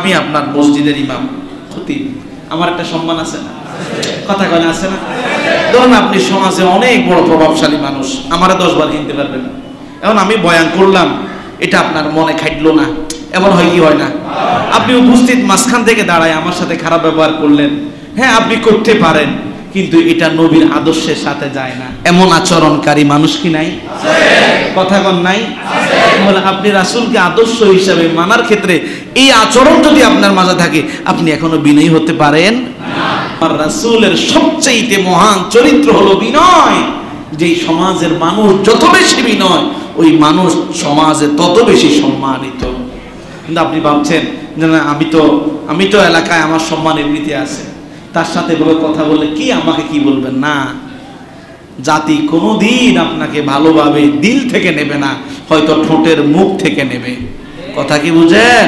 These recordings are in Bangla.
আমি আপনার মসজিদের ইমাম খতিব, আমার একটা সম্মান আছে না? কথা কয় না, আছে না? ধরুন আপনি সমাজে অনেক বড় প্রভাবশালী মানুষ, আমারে 10 বার কিনতে পারবেন। এখন আমি বয়ান করলাম, এটা আপনার মনে খাইলো না, এমন হয় কি হয় না? আপনি উপস্থিত মাঝখান থেকে দাঁড়ায় আমার সাথে খারাপ ব্যবহার করলেন, হ্যাঁ আপনি করতে পারেন, কিন্তু এটা নবীর আদর্শের সাথে যায় না। এমন আচরণকারী মানুষ কি নাই? কথা কন নাই? তাহলে আপনি রাসূলকে আদর্শ হিসাবে মানার ক্ষেত্রে এই আচরণ যদি আপনার মাঝে থাকে, আপনি এখনো বিনয়ী হতে পারেন না। আর রাসূলের সবচেয়ে মহান চরিত্র হলো বিনয়। যেই সমাজের মানুষ যত বেশি বিনয়, ওই মানুষ সমাজে তত বেশি সম্মানিত। কিন্তু আপনি ভাবছেন যে না, আমি তো এলাকায় আমার সম্মান এমনিতে আছে, তার সাথে বলে কথা বললে কি আমাকে কি বলবেন? না, জাতি কোনোদিন আপনাকে ভালোভাবে দিল থেকে নেবে না, হয়তো ঠোঁটের মুখ থেকে নেবে। কথা কি বুঝেন?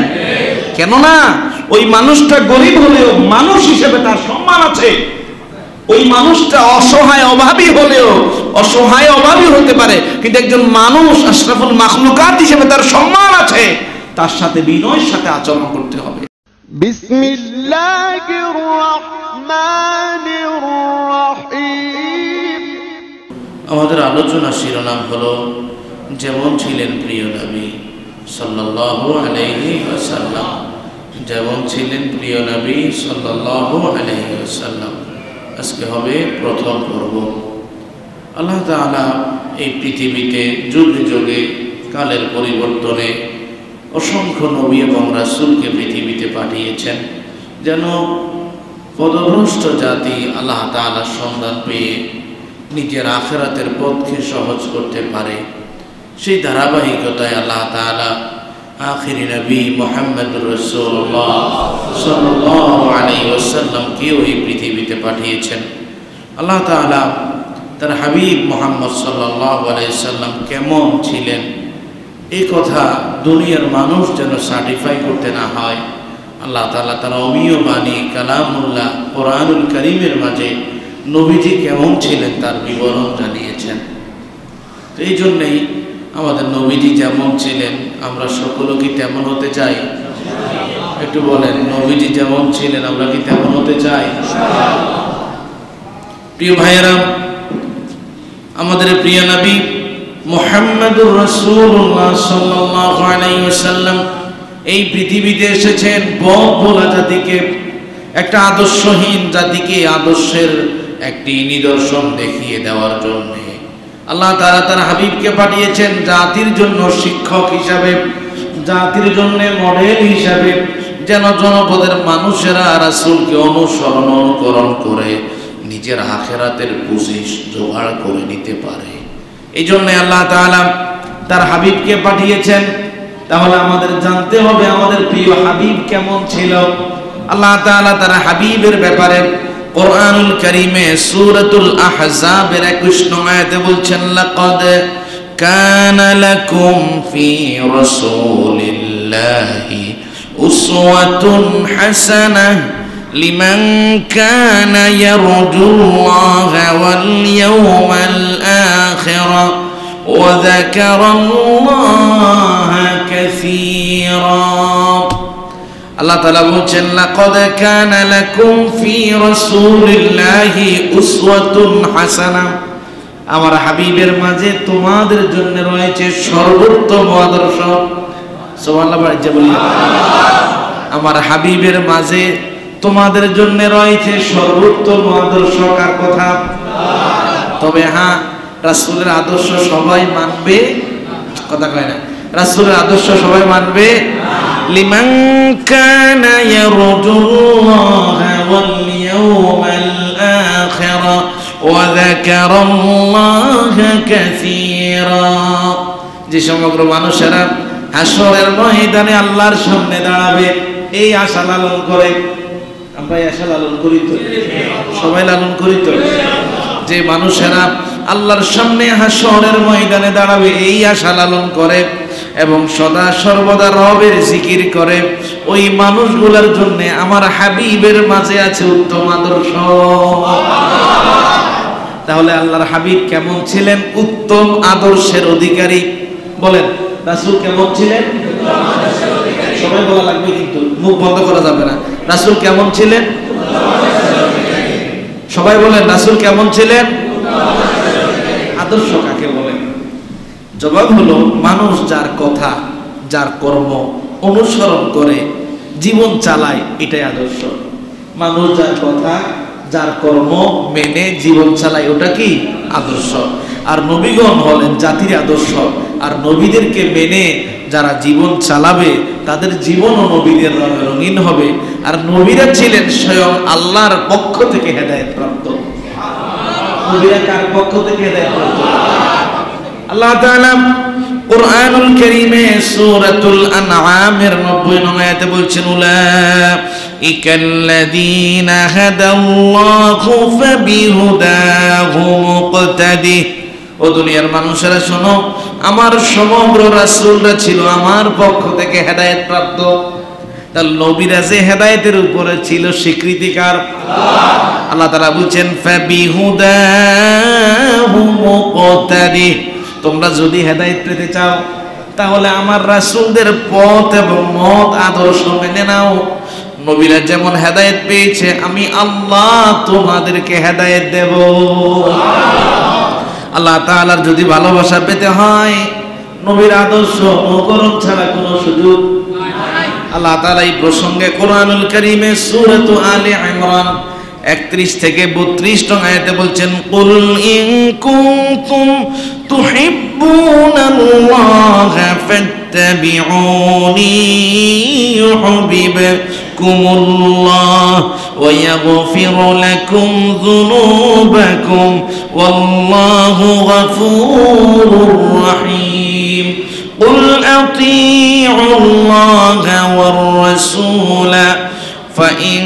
কেননা ওই মানুষটা গরিব হলেও মানুষ হিসেবে তার সম্মান আছে। ওই মানুষটা অসহায় অভাবী হলেও অসহায় অভাবী হতে পারে, কিন্তু একজন মানুষ আশরাফুল মাখলুকাত হিসেবে তার সম্মান আছে। তার সাথে বিনয়ের সাথে আচরণ করতে হবে। বিসমিল্লাহির রহমানির রহিম। আমাদের আলোচনার শিরোনাম হলো যেমন ছিলেন প্রিয় নবী সাল্লাল্লাহু আলাইহি ওয়াসাল্লাম। যেমন ছিলেন প্রিয় নবী সাল্লাল্লাহু আলাইহি ওয়াসাল্লাম। আজকে হবে প্রথম পর্ব। আল্লাহ তাআলা এই পৃথিবীতে যুগে যুগে কালের পরিবর্তনে অসংখ্য নবী এবং রাসূলকে পৃথিবীতে পাঠিয়েছেন, যেন পদভ্রষ্ট জাতি আল্লাহ তাআলার সন্ধান পেয়ে নিজের আখিরাতের পথকে সহজ করতে পারে। সেই ধারাবাহিকতায় আল্লাহ তাআলা আখিরি নবী মুহাম্মদুর রাসূলুল্লাহ সাল্লাল্লাহু আলাইহি ওয়াসাল্লামকে এই পৃথিবীতে পাঠিয়েছেন। আল্লাহ তাআলা তার হাবিব মুহাম্মদ সাল্লাল্লাহু আলাইহি ওয়াসাল্লাম কেমন ছিলেন এই কথা দুনিয়ার মানুষ যেন সার্টিফাই করতে না হয়, আল্লাহ তাআলা তার অমীয় বাণী কালামুল্লাহ কোরআনুল কারীমের মাঝে নবীজি কেমন ছিলেন তার বিবরণ জানিয়েছেন। তো এই জন্যই আমাদের নবীজি যেমন ছিলেন আমরা সকলে কি তেমন হতে চাই? একটু বলেন, নবীজি যেমন ছিলেন আমরা কি তেমন হতে চাই? প্রিয় ভাইয়েরা, আমাদের প্রিয় নবী মুহাম্মদুর রাসূলুল্লাহ সাল্লাল্লাহু আলাইহি ওয়াসাল্লাম এই পৃথিবীতে এসেছেন পথ ভোলা জাতিকে, একটা আদর্শহীন জাতিকে আদর্শের একটি নিদর্শন দেখিয়ে দেওয়ার জন্য। আল্লাহ তাআলা তার হাবিবকে পাঠিয়েছেন জাতির জন্য শিক্ষক হিসাবে, জাতির জন্য মডেল হিসাবে, যেন জনপদের মানুষেরা রাসূলকে অনুসরণ অনুকরণ করে নিজের আখিরাতের পুঁজি জোগাড় করে নিতে পারে। এই জন্য আল্লাহ তাআলা তার হাবিবকে পাঠিয়েছেন। তাহলে আমাদের জানতে হবে আমাদের প্রিয় হাবিব কেমন ছিল। আল্লাহ তাআলা তার হাবিবের ব্যাপারে কোরআনুল কারীমে সূরাতুল আহজাবের 21 নং আয়াতে বলছেন, লাকাদ কানা লাকুম ফি রাসূলিল্লাহি উসওয়াতুন হাসানাহ লিমান কানা ইয়ারজুল্লাহা ওয়াল ইয়াওমাল আখিরা ওয়া যাকারাল্লাহা কাসীরা। আল্লাহ তাআলা বলছেন, লাকাদ কানা লাকুম ফি রাসূলিল্লাহি উসওয়াতুন হাসানাহ, আমার হাবিবের মাঝে তোমাদের জন্য রয়েছে সর্বোত্তম আদর্শ। সুবহানাল্লাহ বলি। আমার হাবিবের মাঝে তোমাদের জন্য রয়েছে সর্বোত্তম আদর্শ। কার কথা? তবে হ্যাঁ, রাসূলের আদর্শ সবাই মানবে? কথা কয় না। রাসূলের আদর্শ সবাই মানবে? লিমান কানা ইয়ারজুল্লাহা ওয়াল ইয়াওমাল আখিরা ওয়া যাকারাল্লাহা কাসীরা। যে সমগ্র মানুষেরা হাসরের ময়দানে আল্লাহর সামনে দাঁড়াবে এই আশা লালন করে। আমরা এই আশা লালন করি তো? সবাই লালন করি তো? যে মানুষেরা আল্লাহর সামনে হাসরের ময়দানে দাঁড়াবে এই আশা লালন করে এবং সদা সর্বদা রবের জিকির করে, ওই মানুষগুলোর জন্য আমার হাবিবের মাঝে আছে উত্তম আদর্শ। তাহলে আল্লাহর হাবিব কেমন ছিলেন? উত্তম আদর্শের অধিকারী। বলেন, রাসূল কেমন ছিলেন? সবাই বলা লাগবে, কিন্তু মুখ বন্ধ করা যাবে না। রাসূল কেমন ছিলেন? সবাই বলেন, রাসূল কেমন ছিলেন? আদর্শ কাকে বলেন? জবাব হলো, মানুষ যার কথা যার কর্ম অনুসরণ করে জীবন চালায়, এটাই আদর্শ। মানুষ যার কথা যার কর্ম মেনে জীবন চালায়, ওটা কি আদর্শ। আর নবীগণ হলেন জাতির আদর্শ। আর নবীদেরকে মেনে যারা জীবন চালাবে তাদের জীবনও নবীদের রঙে রঙিন হবে। আর নবীরা ছিলেন স্বয়ং আল্লাহর পক্ষ থেকে হেদায়েত প্রাপ্ত। নবীরা কার পক্ষ থেকে হেদায়েত প্রাপ্ত? আল্লাহ তাআলা কুরআনুল কারীমে সূরাতুল আনআমের 90 নং আয়াতে বলছেন, উলাইকাল্লাযীনা হাদাল্লাহু ফাবিহুদাহু মুকতাদি। ও দুনিয়ার মানুষেরা শোনো, আমার সমগ্র রাসূলরা ছিল আমার পক্ষ থেকে হেদায়েত প্রাপ্ত। তার নবীরা যে হেদায়েতের উপরে ছিল, স্বীকৃতিকার আল্লাহ তাআলা বলছেন, ফাবিহুদাহু মুকতাদি। তোমরা যদি হেদায়েত পেতে চাও তাহলে আমার রাসূলদের পথ এবং মত আদর্শ মেনে নাও। নবীরা যেমন হেদায়েত পেয়েছে, আমি আল্লাহ তোমাদেরকে হেদায়েত দেব। আল্লাহ তাআলার যদি ভালোবাসা পেতে হয়, নবীর আদর্শ অনুকরণ ছাড়া কোনো সুযোগ নাই। আল্লাহ তাআলা এই প্রসঙ্গে কোরআনুল কারীমে সূরাতু আলে ইমরান 31 থেকে 32 নং আয়াতে বলছেন, কুল ইন কুনতুম তুহিব্বুনাল্লাহা ফাত্তাবিউনি ইউহিব্বুকুমুল্লাহ ওয়া ইয়াগফির লাকুম যুনুবাকুম ওয়াল্লাহু গফুরুর রহিম। কুল আতিউল্লাহা ওয়ার রাসূলা فإن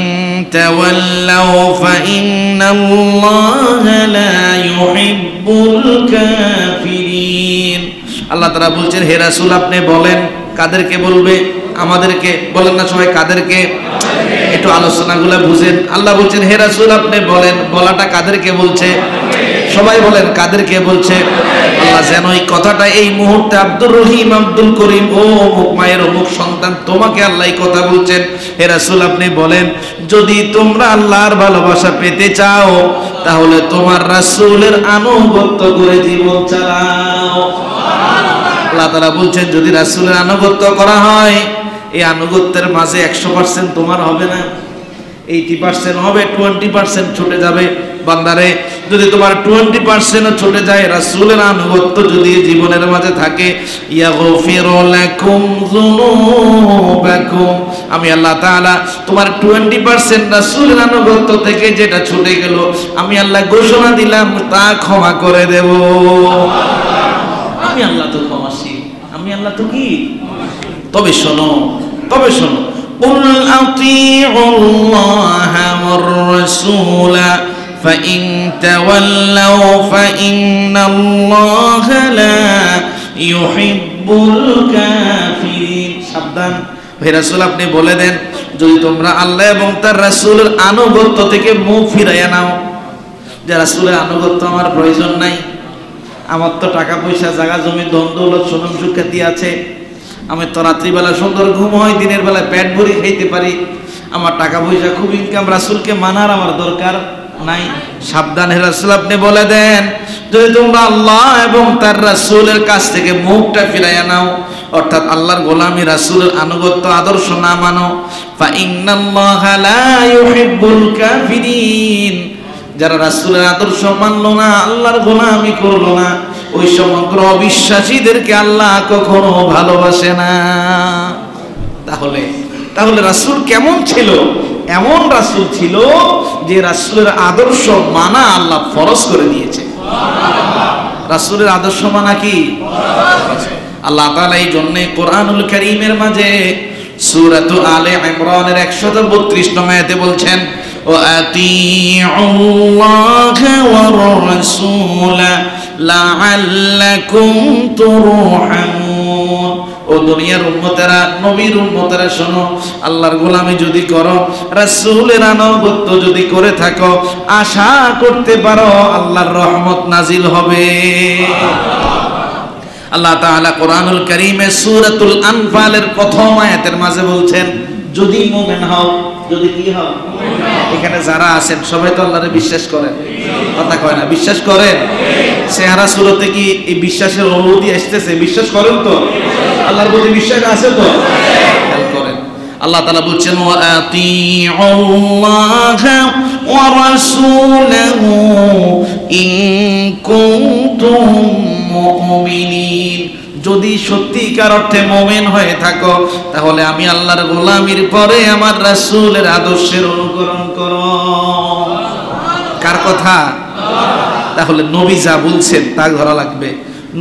تولوا فإن الله لا يحب الكافرين। আল্লাহ তাআলা বলছেন, হে রাসূল আপনি বলেন। কাদেরকে বলবে? আমাদেরকে বলেন না সবাই, কাদেরকে? একটু আলোচনাগুলো বুঝেন। আল্লাহ বলছেন, হে রাসূল আপনি বলেন। বলাটা কাদেরকে বলছে? সবাই বলেন, কাদেরকে বলছে? আল্লাহ যেন এই কথাটা এই মুহূর্তে আব্দুর রহিম, আব্দুল করিম, ও অমুক মায়ের অমুক সন্তান, তোমাকে আল্লাহ এই কথা বলছেন। হে রাসূল আপনি বলেন, যদি তোমরা আল্লাহর ভালোবাসা পেতে চাও তাহলে তোমার রাসূলের আনুগত্য করে জীবন চালাও। আল্লাহ তাআলা বলছেন, যদি রাসূলের আনুগত্য করা হয়, এই আনুগত্যের মাঝে 100% তোমার হবে না, 80% হবে, 20% ছুটে যাবে। বান্দারে, যদি তোমার 20% ছুটে যায়, রাসূলের আনুগত্য যদি জীবনের মাঝে থাকে, ইয়াগফিরু লাকুম যুনুবাকুম, আমি আল্লাহ তাআলা তোমার 20% রাসূলের আনুগত্য থেকে যেটা ছুটে গেল, আমি আল্লাহ ঘোষণা দিলাম তা ক্ষমা করে দেব। আমি আল্লাহ তো ক্ষমাশীল, আমি আল্লাহ তো কি। তবে শোনো, কুল আতিউল্লাহা ওয়ার রাসূলা فإن تولوا فإن الله لا يحب الكافرين। সাবধান হে রাসূল, আপনি বলে দেন, যদি তোমরা আল্লাহ এবং তার রাসূলের আনুগত্য থেকে মুখ ফিরাইয়া নাও, যে রাসূলের আনুগত্য আমার প্রয়োজন নাই, আমার তো টাকা পয়সা জায়গা জমি ধন দৌলত সুনাম সুখ্যাতি আছে, আমি তো রাত্রিবেলা সুন্দর ঘুম হয়, দিনের বেলা পেট ভরে খাইতে পারি, আমার টাকা পয়সা খুব ইনকাম, রাসূলকে মানার আমার দরকার নাই। সাবধান হে রাসূল, আপনি বলে দেন, যদি তোমরা আল্লাহ এবং তার রাসূলের কাছ থেকে মুখটা ফিরাইয়া নাও, অর্থাৎ আল্লাহর গোলামি, রাসূলের আনুগত্য আদর্শ না মানো, ফা ইন্নাল্লাহা লা ইউহিব্বুল কাফিরিন, যারা রাসূলের আদর্শ মানলো না, আল্লাহর গোলামি করলো না, ওই সমগ্র অবিশ্বাসীদেরকে আল্লাহ কখনো ভালোবাসে না। তাহলে রাসূল কেমন ছিল? এমন রাসূল ছিল যে রাসূলের আদর্শ মানা আল্লাহ ফরজ করে দিয়েছে। রাসূলের আদর্শ মানা কি ফরজ? আল্লাহ তাআলা এই জন্য কোরআনুল কারীমের মাঝে সূরাতু আলে ইমরানের 132 নং আয়াতে বলছেন, ওয়া আতিউল্লাহা ওয়ার রাসূলা লাআল্লাকুম তুরহামুন। ও দুনিয়ার উম্মতেরা, নবীর উম্মতেরা শোনো, আল্লাহর গোলামি যদি করো, রাসূলের আনুগত্য যদি করে থাকো, আশা করতে পারো আল্লাহর রহমত নাজিল হবে। আল্লাহ তাআলা কোরআনুল কারীমে সূরাতুল আনফালের প্রথম আয়াতের মাঝে বলছেন, যদি মুমিন হও, যদি কি হও? এখানে যারা আছেন সবাই তো আল্লাহরে বিশ্বাস করেন, কথা কয় না? বিশ্বাস করেন? চেহারা সুরতে কি এই বিশ্বাসের অনুভূতি আসতেছে? বিশ্বাস করেন তো? আল্লাহর প্রতি বিশ্বাস আছে তো? খেয়াল করেন, আল্লাহ তাআলা বলছেন, ওয়া আতিউল্লাহা ওয়া রাসূলাহু ইন কুনতুম মুমিনিন। যদি সত্যিকার অর্থে মুমিন হয়ে থাকো তাহলে আমি আল্লাহর গোলামির পরে আমার রাসূলের আদর্শের অনুকরণ করো। কার কথা? তাহলে নবী যা বলছেন তা ধরা লাগবে,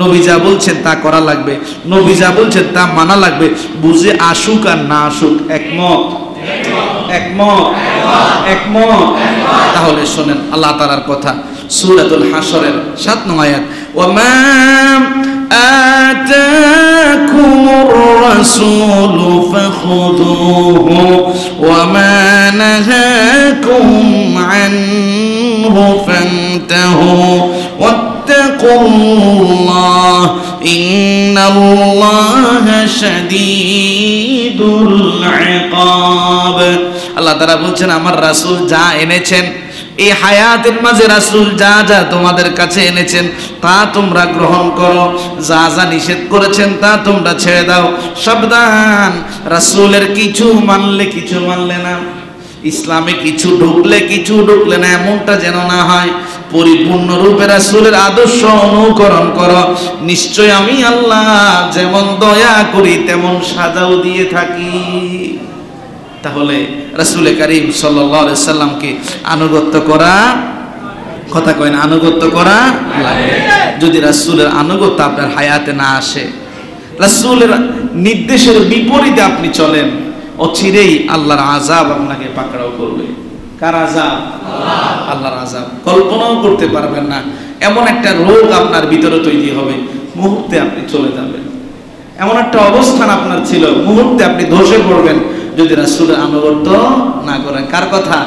নবী যা বলছেন তা করা লাগবে, নবী যা বলছেন তা মানা লাগবে, বুঝে আসুক আর না আসুক। একমত? একমত? একমত? তাহলে শোনেন আল্লাহ তাআলার কথা, সূরাতুল হাশরের 7 নং আয়াত, ওয়া মা আতাকুমুর রাসূলু ফাখুযুহু ওয়া মা নাহাকুম আনহু ফান্তাহু ওয়াত্তাকুল্লাহ ইন্নাল্লাহা শাদীদুল ইকাব। আল্লাহ তাআলা বলছেন, আমার রাসূল যা এনেছেন, এই হায়াতের মাঝে রাসূল যা যা তোমাদের কাছে এনেছেন তা তোমরা গ্রহণ করো, যা যা নিষেধ করেছেন তা তোমরা ছেড়ে দাও। সাবধান, রাসূলের কিছু মানলে কিছু মানলে না, ইসলামে কিছু ঢুকলে কিছু ঢুকলে না, এমনটা যেন না হয়। পরিপূর্ণরূপে রাসূলের আদর্শ অনুকরণ করো। নিশ্চয় আমি আল্লাহ যেমন দয়া করি তেমন সাজাও দিয়ে থাকি। তাহলে রাসূল কারীম সাল্লাল্লাহু আলাইহি সাল্লামকে আনুগত্য করা, কথা কয় না, আনুগত্য করা লাগে। যদি রাসূলের আনুগত্য আপনার হায়াতে না আসে, রাসূলের নির্দেশের বিপরীতে আপনি চলেন, অচিরেই আল্লাহর আযাব আপনাকে পাকড়াও করবে। কার আযাব? আল্লাহর আযাব। কল্পনাও করতে পারবেন না, এমন একটা রোগ আপনার ভিতরে তৈরি হবে, মুহূর্তে আপনি চলে যাবেন। এমন একটা অবস্থান আপনার ছিল, মুহূর্তে আপনি ধসে পড়বেন যদি রাসূলের আনুগত্য না করেন। কার কথা?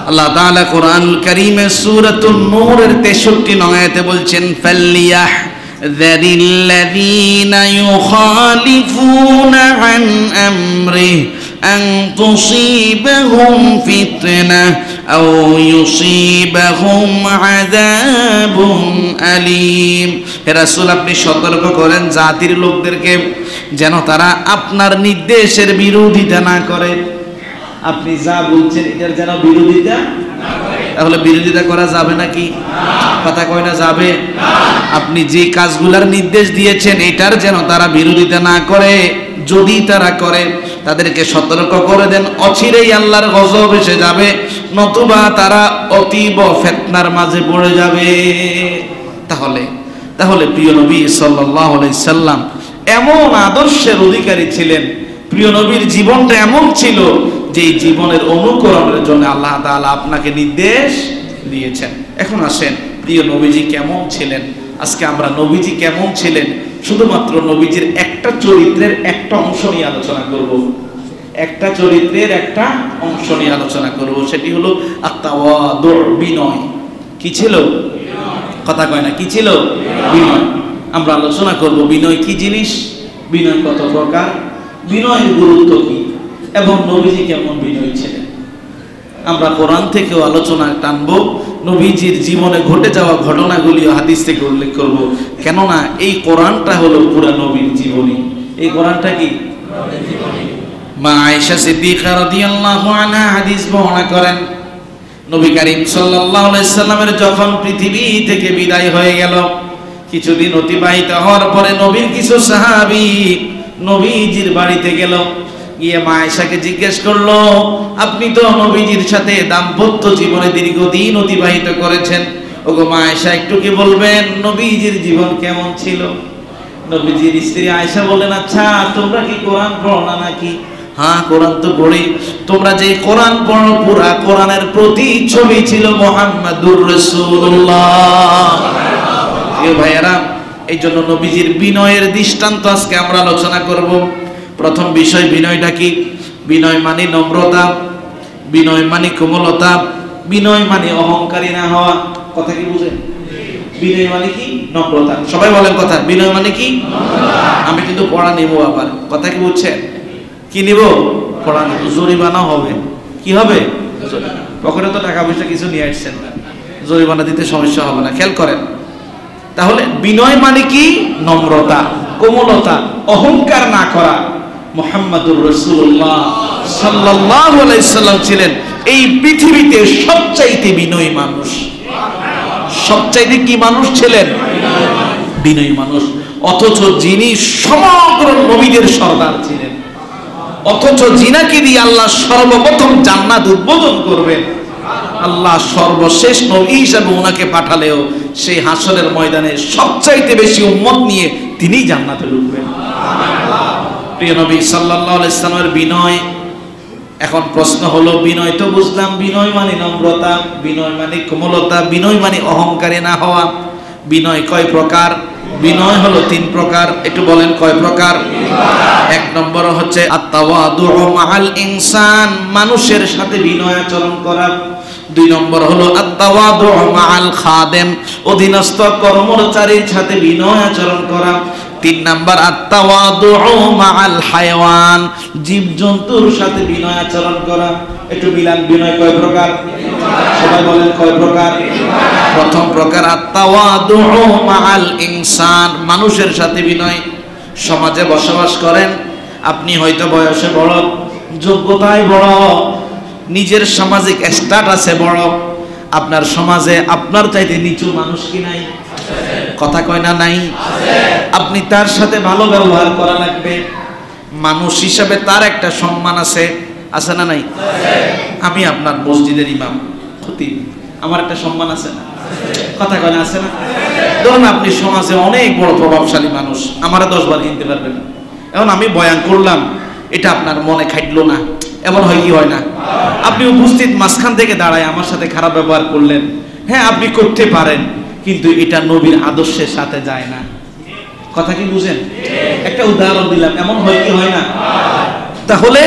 আল্লাহ তাআলা কোরআনুল কারীমে সূরাতুন নূরের 63 নং আয়াতে বলছেন, ফালইয়াহযারিল্লাযীনা ইউখালিফুনা আন আমরিহি আন তুসীবাহুম ফিতনাহ আও ইউসীবাহুম আযাবুন আলীম। হে রাসূল, আপনি সতর্ক করেন জাতির লোকদেরকে যেন তারা আপনার নির্দেশের বিরোধিতা না করে। আপনি যা বলছেন এটার যেন বিরোধিতা না করে। তাহলে বিরোধিতা করা যাবে নাকি? কথা কয় না যাবে? আপনি যে কাজগুলোর নির্দেশ দিয়েছেন এটার যেন তারা বিরোধিতা না করে। যদি তারা করে তাদেরকে সতর্ক করে দেন, অচিরেই আল্লাহর গজব এসে যাবে, নতুবা তারা অতীব ফিতনার মাঝে পড়ে যাবে। তাহলে প্রিয় নবী সাল্লাল্লাহু আলাইহি সাল্লাম এমন আদর্শের অধিকারী ছিলেন, প্রিয় নবীর জীবনটা এমন ছিল যে জীবনের অনুকরণের জন্য আল্লাহ তাআলা আপনাকে নির্দেশ দিয়েছেন। এখন আসেন, প্রিয় নবীজি কেমন ছিলেন? আজকে আমরা নবীজি কেমন ছিলেন শুধুমাত্র নবীজির একটা চরিত্রের একটা অংশ নিয়ে আলোচনা করব। একটা চরিত্রের একটা অংশ নিয়ে আলোচনা করব, সেটি হলো আত-তাওয়াদু, বিনয়। কি ছিল? কথা কয় না, কি ছিল? বিনয়। আমরা আলোচনা করব বিনয় কি জিনিস, বিনয় কত প্রকার, বিনয়ের গুরুত্ব কি, এবং নবীজি কেমন বিনয়ী ছিলেন। আমরা কোরআন থেকেও আলোচনা টানবো, নবীজির জীবনে ঘটে যাওয়া ঘটনাগুলিও হাদিস থেকে উল্লেখ করব। কেননা এই কোরআনটা হলো পুরা নবীর জীবনী। এই কোরআনটা কি? মা আয়েশা সিদ্দিকা রাদিয়াল্লাহু আনহা হাদিস বর্ণনা করেন, নবী করিম সাল্লাল্লাহু আলাইহি সাল্লামের যখন পৃথিবী থেকে বিদায় হয়ে গেল, কিছুদিন অতিবাহিত হওয়ার পরে নবীর কিছু সাহাবী নবীজির বাড়িতে গেল, গিয়ে মা আয়েশাকে জিজ্ঞেস করলো, আপনি তো নবীজির সাথে দাম্পত্য জীবনে দীর্ঘদিন অতিবাহিত করেছেন, ওগো মা আয়েশা একটু কি বলবেন নবীজির জীবন কেমন ছিল? নবীজির স্ত্রী আয়েশা বলেন, আচ্ছা তোমরা কি কোরআন পড়ো না নাকি? হ্যাঁ, কোরআন তো পড়ি। তোমরা যে কোরআন পড়ো, পুরা কোরআনের প্রতিচ্ছবি ছিল মুহাম্মাদুর রাসূলুল্লাহ। প্রিয় ভাইয়েরা, এই জন্য নবীজির বিনয়ের দৃষ্টান্ত আজকে আমরা আলোচনা করব। প্রথম বিষয়, বিনয়টা কি? বিনয় মানে নম্রতা, বিনয় মানে কোমলতা, বিনয় মানে অহংকারী না হওয়া। কথা কি বুঝেন? বিনয় মানে কি? নম্রতা। সবাই বলেন কথা, বিনয় মানে কি? আমি কিন্তু পড়া নেব, আবার কথা কি বুঝছেন? কি নিব? পড়া নেব। জরিমানা হবে। কি হবে? পকেটে তো টাকা পয়সা কিছু নিয়ে আসছেন না, জরিমানা দিতে সমস্যা হবে না। খেয়াল করেন তাহলে, বিনয় মানে কি? নম্রতা, কোমলতা, অহংকার না করা। মুহাম্মাদুর রাসূলুল্লাহ সাল্লাল্লাহু আলাইহি সাল্লাম ছিলেন এই পৃথিবীতে সবচাইতে বিনয়ী মানুষ। সবচাইতে কি মানুষ ছিলেন? বিনয়ী মানুষ। অথচ যিনি সমগ্র নবীদের সর্দার ছিলেন, অথচ যিনাকে দিয়ে আল্লাহ সর্বপ্রথম জান্নাত উদ্বোধন করবেন, আল্লাহ সর্বশেষ নবী হিসাবে ওনাকে পাঠালেও সেই হাসরের ময়দানে সবচাইতে বেশি উম্মত নিয়ে তিনি জান্নাতে ঢুকবেন। প্রিয় নবী সাল্লাল্লাহু আলাইহি সাল্লামের বিনয়। এখন প্রশ্ন হলো, বিনয় তো বুঝলাম, বিনয় মানে নম্রতা, বিনয় মানে কোমলতা, বিনয় মানে অহংকারী না হওয়া। বিনয় কয় প্রকার? বিনয় হলো 3 প্রকার। একটু বলেন কয় প্রকার? 1 নম্বর হচ্ছে আত-তাওয়াদু মাআল ইনসান, মানুষের সাথে বিনয় আচরণ করা। 2 নম্বর হলো আত-তাওয়াদু মাআল খাদেম, অধীনস্থ কর্মচারীর সাথে বিনয় আচরণ করা। 3 নাম্বার আত-তাওয়াদু মাআল হায়াওয়ান, জীবজন্তুর সাথে বিনয় আচরণ করা। একটু মিলান, বিনয় কয় প্রকার? সবাই বলেন কয় প্রকার? প্রথম প্রকার আত-তাওয়াদু মাআল ইনসান, মানুষের সাথে বিনয়। সমাজে বসবাস করেন, আপনি হয়তো বয়সে বড়, যোগ্যতায় বড়, নিজের সামাজিক স্ট্যাটাসে বড়, আপনার সমাজে আপনার চাইতে নিচু মানুষ কি নাই? কথা কয় না নাই? আপনি তার সাথে ভালো ব্যবহার করা লাগবে। মানুষ হিসাবে তার একটা সম্মান আছে, আছে না নাই? আমি আপনার মসজিদের ইমাম, খতিব, আমার একটা সম্মান আছে না? কথা কয় না, আছে না? ধরুন আপনি সমাজে অনেক বড় প্রভাবশালী মানুষ, আমারা 10 বার কিনতে পারবেন না। এখন আমি বয়ান করলাম, এটা আপনার মনে খাটলো না, এমন হয় কি হয় না? আপনি উপস্থিত মাঝখান থেকে দাঁড়ায় আমার সাথে খারাপ ব্যবহার করলেন, হ্যাঁ আপনি করতে পারেন, কিন্তু এটা নবীর আদর্শের সাথে যায় না। কথা কি বুঝেন? একটা উদাহরণ দিলাম, এমন হয় কি হয় না? তাহলে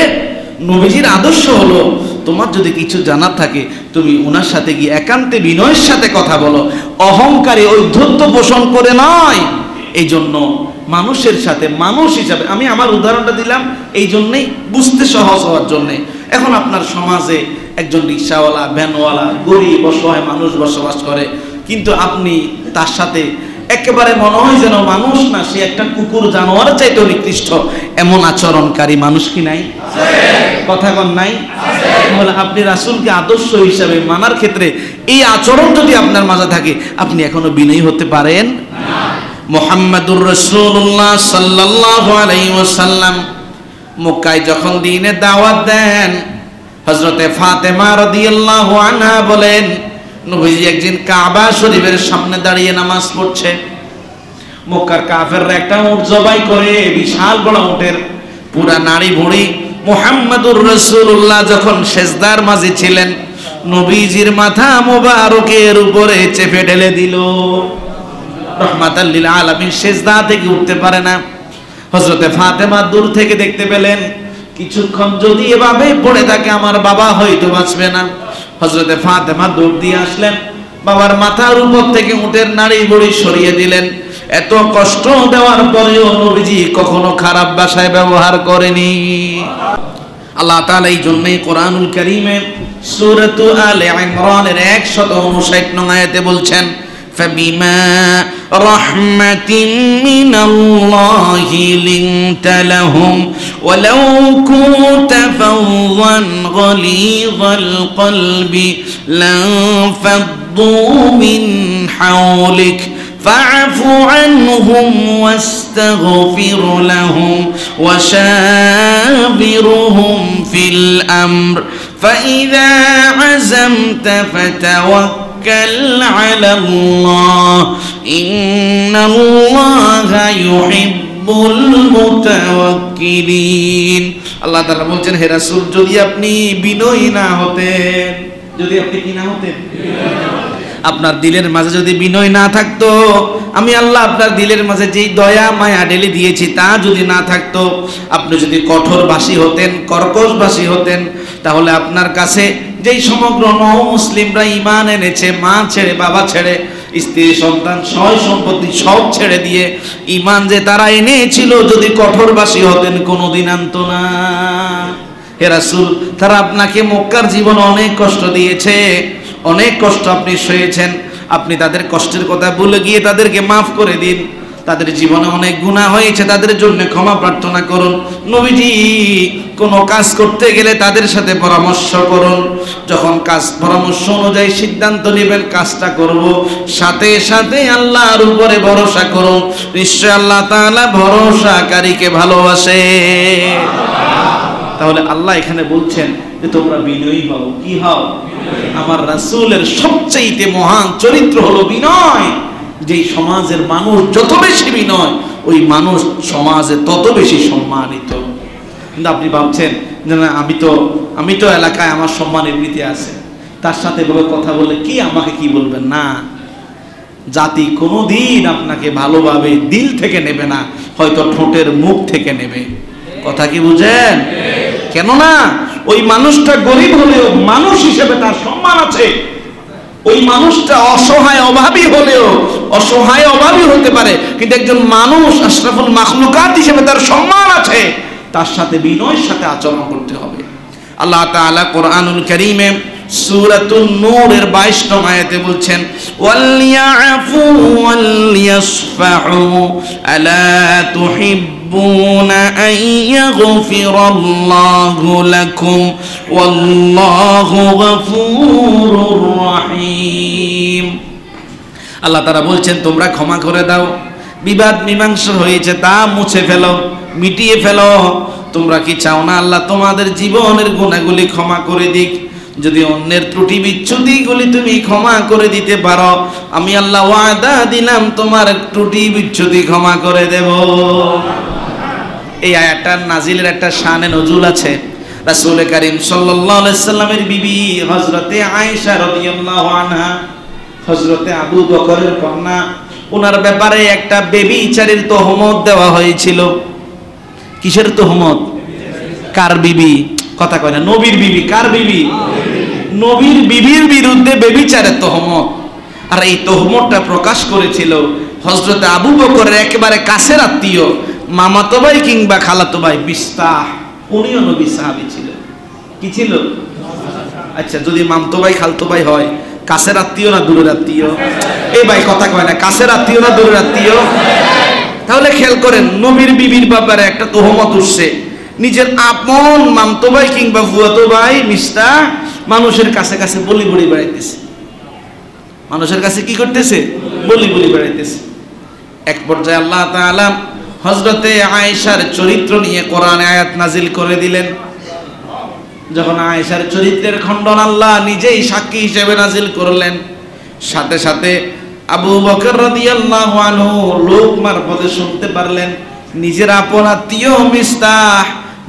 নবীজির আদর্শ হলো, তোমার যদি কিছু জানার থাকে তুমি ওনার সাথে গিয়ে একান্তে বিনয়ের সাথে কথা বলো, অহংকারে ঔদ্ধত্য পোষণ করে নয়। এই জন্য মানুষের সাথে মানুষ হিসাবে, আমি আমার উদাহরণটা দিলাম এই জন্যেই, বুঝতে সহজ হওয়ার জন্যে। এখন আপনার সমাজে একজন রিক্সাওয়ালা, ভ্যানওয়ালা, গরিব অসহায় মানুষ বসবাস করে, কিন্তু আপনি তার সাথে একেবারে মনে হয় যেন মানুষ না, সে একটা কুকুর, জানোয়ার চাইতে নিকৃষ্ট, এমন আচরণকারী মানুষ কি নাই? কথা কন নাই? তাহলে আপনি রাসূলকে আদর্শ হিসাবে মানার ক্ষেত্রে এই আচরণ যদি আপনার মাঝে থাকে, আপনি এখনো বিনয়ী হতে পারেন না। মুহাম্মাদুর রাসূলুল্লাহ সাল্লাল্লাহু আলাইহি ওয়াসাল্লাম মক্কায় যখন দ্বীনের দাওয়াত দেন, হযরতে ফাতেমা রাদিয়াল্লাহু আনহা বলেন, নবীজি একদিন কাবা শরীফের সামনে দাঁড়িয়ে নামাজ পড়ছে। মক্কার কাফেররা একটা উট জবাই করে, বিশাল বড় উটের পুরা নাড়ি ভুঁড়ি মুহাম্মাদুর রাসূলুল্লাহ যখন সেজদার মাঝে ছিলেন, নবীজির মাথা মোবারকের উপরে চেপে ঢেলে দিল। রহমাতাল লিল আলামিন সেজদা থেকে উঠতে পারে না। হযরতে ফাতেমা দূর থেকে দেখতে পেলেন, কিছুক্ষণ যদি এভাবে পড়ে থাকে আমার বাবা হয়তো বাঁচবে না। হযরতে ফাতেমা দৌড় দিয়ে আসলেন, বাবার মাথার উপর থেকে উটের নাড়ি ভুঁড়ি সরিয়ে দিলেন। এত কষ্ট দেওয়ার পরেও নবীজি কখনো খারাপ ভাষায় ব্যবহার করেনি। আল্লাহ তাআলা এই জন্যই কোরআনুল কারীমে সূরাতু আলে ইমরানের 159 নং আয়াতে বলছেন, فبما رحمة من الله لنت لهم ولو كنت فظا غليظ القلب لانفضوا من حولك فاعف عنهم واستغفر لهم وشاورهم في الأمر فإذا عزمت فتوكل على الله إن الله يحب المتوكلين। আল্লাহ তাআলা বলছেন, হে রাসূল, যদি আপনি বিনয়ী না হতেন, যদি আপনি কি না হতেন, আপনার দিলের মাঝে যদি বিনয় না থাকতো, আমি আল্লাহ আপনার দিলের মাঝে যেই দয়া মায়া ঢেলে দিয়েছি তা যদি না থাকতো, আপনি যদি কঠোরবাসী হতেন, কর্কশবাসী হতেন, তাহলে আপনার কাছে যেই সমগ্র মুসলিমরা ঈমান এনেছে, মা ছেড়ে বাবা ছেড়ে স্ত্রী সন্তান সয় সম্পত্তি সব ছেড়ে দিয়ে ঈমান যে তারা এনেছিল, যদি কঠোরবাসী হতেন কোনোদিন আনতো না। হে রাসূল, তারা আপনাকে মক্কার জীবন অনেক কষ্ট দিয়েছে, অনেক কষ্ট আপনি সয়েছেন। আপনি তাদের কষ্টের কথা ভুলে গিয়ে তাদেরকে মাফ করে দিন। তাদের জীবনে অনেক গুনাহ হয়েছে, তাদের জন্য ক্ষমা প্রার্থনা করুন। নবীজি কোনো কাজ করতে গেলে তাদের সাথে পরামর্শ করুন। যখন কাজ পরামর্শ অনুযায়ী সিদ্ধান্ত নেবেন কাজটা করব, সাথে সাথে আল্লাহর উপরে ভরসা করুন। নিশ্চয় আল্লাহ তাআলা ভরসাকারীকে ভালোবাসে। তাহলে আল্লাহ এখানে বলছেন যে তোমরা বিনয়ী হও। কি হও? আমার রাসূলের সবচেয়ে মহান চরিত্র হলো বিনয়। যেই সমাজের মানুষ যত বেশি বিনয়, ওই মানুষ সমাজে তত বেশি সম্মানিত। কিন্তু আপনি ভাবছেন যে না, আমি তো এলাকায় আমার সম্মান এমনিতে আছে, তার সাথে বলে কথা বলে কি আমাকে কি বলবেন? না, জাতি কোনোদিন আপনাকে ভালোভাবে দিল থেকে নেবে না, হয়তো ঠোঁটের মুখ থেকে নেবে। কথা কি বুঝেন? কেননা ওই মানুষটা গরিব হলেও মানুষ হিসেবে তার সম্মান আছে। ওই মানুষটা অসহায় অভাবী হলেও অসহায় অভাবী হতে পারে, কিন্তু একজন মানুষ আশরাফুল মাখলুকাত হিসেবে তার সম্মান আছে। তার সাথে বিনয়ের সাথে আচরণ করতে হবে। আল্লাহ তাআলা কোরআনুল কারীমে সূরাতুন নূরের 22 নং আয়াতে বলছেন, ওয়ালিয়াফু ওয়ালিয়াসফাহু আলা তুহিব্বুনা আন ইয়াগফিরাল্লাহু লাকুম ওয়াল্লাহু গফুরুর রহিম। আল্লাহ তাআলা বলছেন তোমরা ক্ষমা করে দাও, বিবাদ মীমাংসা হয়েছে তা মুছে ফেলো, মিটিয়ে ফেলো। তোমরা কি চাও না আল্লাহ তোমাদের জীবনের গুনাহগুলি ক্ষমা করে দিক? যদি অন্যের ত্রুটি বিচ্ছুতিগুলি তুমি ক্ষমা করে দিতে পারো, আমি আল্লাহ ওয়াদা দিলাম তোমার ত্রুটি বিচ্ছুতি ক্ষমা করে দেব। এই আয়াতটার নাজিলের একটা শানে নজুল আছে। রাসূল কারীম সাল্লাল্লাহু আলাইহি সাল্লামের বিবি হযরতে আয়েশা রাদিয়াল্লাহু আনহা, হযরতে আবু বকরের কন্যা, ওনার ব্যাপারে একটা বেবিচারের তহমত দেওয়া হয়েছিল। কিসের তহমত? কার বিবি? কথা কয় না। নবীর বিবি। কার বিবি? নবীর বিবির বিরুদ্ধে বেবিচারের তহমত। আর এই তহমতটা প্রকাশ করেছিল হযরতে আবু বকরের একেবারে কাছের আত্মীয়, মামাতো ভাই কিংবা খালাতো ভাই মিস্তাহ। উনিও নবী সাহাবী ছিল। কি ছিল? আচ্ছা, যদি মামতো ভাই খালতো ভাই হয়, কাছের আত্মীয় না দূরের আত্মীয়? এই ভাই কথা কয় না, কাছের আত্মীয় না দূরের আত্মীয়? তাহলে খেয়াল করেন, নবীর বিবির ব্যাপারে একটা তহমত উঠছে। নিজের আপন মামতো ভাই কিংবা ফুয়াতো ভাই মিস্তাহ মানুষের কাছে কাছে বলি বলি বেড়াইতেছে। মানুষের কাছে কি করতেছে? বলি বলি বেড়াইতেছে। এক পর্যায়ে আল্লাহ তাআলা হযরতে আয়েশার চরিত্র নিয়ে কোরআনে আয়াত নাজিল করে দিলেন। যখন আয়েশার চরিত্রের খণ্ডন আল্লাহ নিজেই সাক্ষী হিসেবে নাজিল করলেন, সাথে সাথে আবু বকর রাদিয়াল্লাহু আনহু লোক মারফতে শুনতে পারলেন নিজের আপন আত্মীয় মিস্তাহ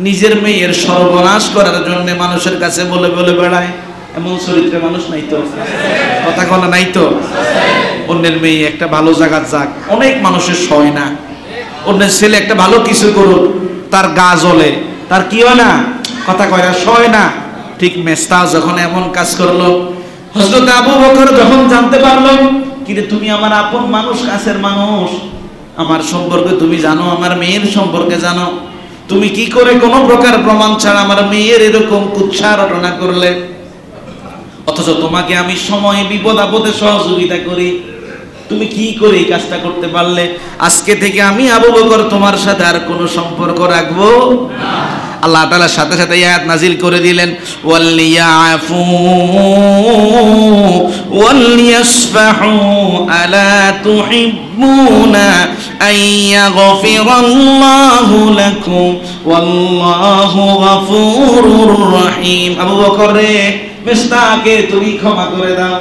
নিজের মেয়ের সর্বনাশ করার জন্য মানুষের কাছে বলে বলে বেড়ায়। এমন চরিত্রের মানুষ নাই তো? কথা কনা নাই তো? অন্যের মেয়ে একটা ভালো জায়গা যাক, অনেক মানুষের সয় না। অন্যের ছেলে একটা ভালো কিছু করুক, তার গা জ্বলে, তার কি হয় না? কথা কয় না, সয় না। ঠিক মেস্তা যখন এমন কাজ করলো, হযরত আবু বকর যখন জানতে পারলো, কিন্তু তুমি আমার আপন মানুষ, কাছের মানুষ, আমার সম্পর্কে তুমি জানো, আমার মেয়ের সম্পর্কে জানো, তুমি কি করে কোনো প্রকার প্রমাণ ছাড়া আমার মেয়ের এরকম কুৎসা রটনা করলে? অথচ তোমাকে আমি সময় বিপদ আপদে সহযোগিতা করি, তুমি কি করে এই কাজটা করতে পারলে? আজকে থেকে আমি আবু বকর তোমার সাথে আর কোনো সম্পর্ক রাখবো না। আল্লাহ তাআলা সাথে সাথে আয়াত নাজিল করে দিলেন, ওয়ালিয়াফু ওয়ালিয়াসফাহু আলা তুহিব্বুনা আন ইয়াগফিরাল্লাহু লাকুম ওয়াল্লাহু গফুরুর রহিম। আবু বকর রে, মিস্তাহকে তুমি ক্ষমা করে দাও,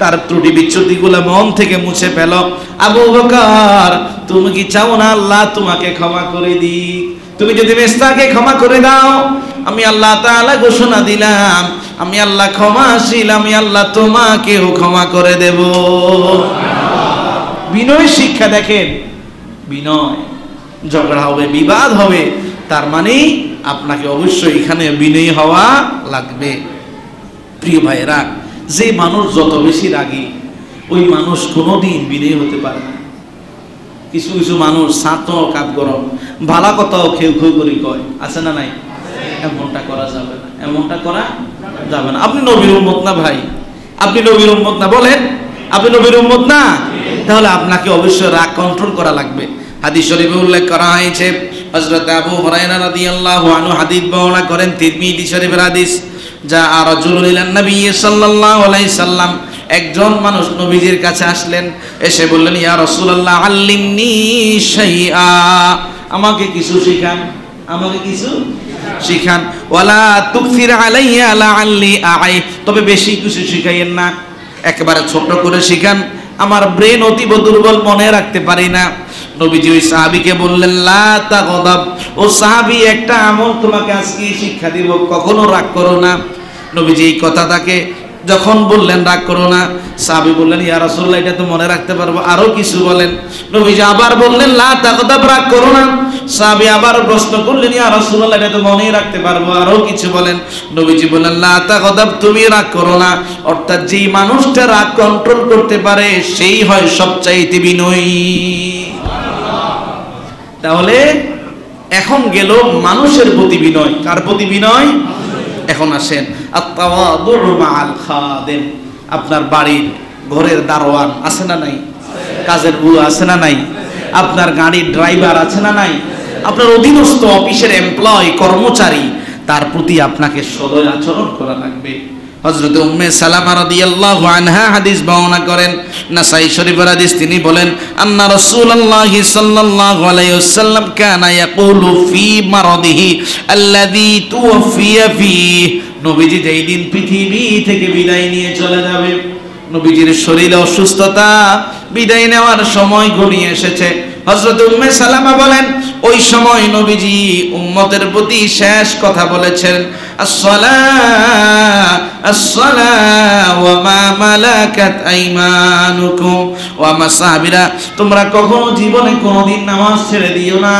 তার ত্রুটি বিচ্যুতিগুলো মন থেকে মুছে ফেলো। আবু বকর, তুমি কি চাও না আল্লাহ তোমাকে ক্ষমা করে দিক? তুমি যদি মিস্তাহকে ক্ষমা করে দাও, আমি আল্লাহ তাআলা ঘোষণা দিলাম, আমি আল্লাহ ক্ষমাশীল, আমি আল্লাহ তোমাকেও ক্ষমা করে দেব। বিনয় শিক্ষা দেখেন, বিনয়। ঝগড়া হবে, বিবাদ হবে, তার মানে আপনাকে অবশ্যই এখানে বিনয়ী হওয়া লাগবে। প্রিয় ভাইয়েরা, যে মানুষ যত বেশি রাগী, ওই মানুষ কোনোদিন বিনয়ী হতে পারে না। কিছু কিছু মানুষ সাঁতো কাপ গরম, ভালা কথাও খেউ খেউ করে কয়, আছে না নাই? এমনটা করা যাবে না, এমনটা করা যাবে না। আপনি নবীর উম্মত না ভাই? আপনি নবীর উম্মত না? বলেন, আপনি নবীর উম্মত না? তাহলে আপনাকে অবশ্যই রাগ কন্ট্রোল করা লাগবে। হাদিস শরীফে উল্লেখ করা হয়েছে, হযরত আবু হুরায়রা রাদিয়াল্লাহু আনহু হাদিস বর্ণনা করেন, তিরমিজি শরীফের হাদিস, যা রাজুলুন ইলান নবী সাল্লাল্লাহু আলাইহি সাল্লাম, একজন মানুষ নবীজির কাছে আসলেন, এসে বললেন, ইয়া রাসূলুল্লাহ আল্লিমনি শাইআ, আমাকে কিছু শিখান, আমাকে কিছু শিখান। ওয়ালা তুকসির আলাইয়া লাআল্লি আই, তবে বেশি কিছু শিখাইয়েন না, একেবারে ছোট করে শিখান, আমার ব্রেন অতীব দুর্বল, মনে রাখতে পারি না। নবীজি ওই সাহাবীকে বললেন, লা তাগদাব, ও সাহাবী, একটা আমল তোমাকে আজকে শিক্ষা দিব, কখনো রাগ করো না। নবীজি এই কথাটাকে যখন বললেন, রাগ করো না, সাহাবী বললেন, ইয়া রাসূলুল্লাহ, এটা তো মনে রাখতে পারবো, আরো কিছু বলেন। নবীজি আবার বললেন, লা তাগদাব, রাগ করো না। সাহাবী আবার প্রশ্ন করলেন, ইয়া রাসূলুল্লাহ, এটা তো মনেই রাখতে পারবো, আরো কিছু বলেন। নবীজি বললেন, লা তাগদাব, তুমি রাগ করো না। অর্থাৎ যেই মানুষটা রাগ কন্ট্রোল করতে পারে সেই হয় সবচাইতে বিনয়ী। তাহলে এখন গেল মানুষের প্রতি বিনয়। কার প্রতি বিনয়? এখন আসেন আত-তাওয়াদু মাআল খাদেম। আপনার বাড়ির ঘরের দারোয়ান আছে না নাই? কাজের বুয়া আছে না নাই? আপনার গাড়ির ড্রাইভার আছে না নাই? আপনার অধীনস্থ অফিসের এমপ্লয়, কর্মচারী, তার প্রতি আপনাকে সদয় আচরণ করা লাগবে। হযরত উম্মে সালামা রাদিয়াল্লাহু আনহা হাদিস বর্ণনা করেন, নাসাই শরীফের হাদিস, তিনি বলেন, আন্না রাসূলুল্লাহ সাল্লাল্লাহু আলাইহি ওয়াসাল্লাম কানা ইয়াকুলু ফি মারাদিহি আল্লাযী তুওফিয়া ফীহি, নবীজি যেই দিন পৃথিবী থেকে বিদায় নিয়ে চলে যাবে, নবীজির শরীরে অসুস্থতা, বিদায় নেওয়ার সময় ঘনিয়ে এসেছে। হযরত উম্মে সালামা বলেন, ওই সময় নবীজি উম্মতের প্রতি শেষ কথা বলেছেন, আসসালাহ ওয়া মা মালাকাত আইমানুকুম, ও আমার সাহাবীরা, তোমরা কখনো জীবনে কোনোদিন নামাজ ছেড়ে দিও না।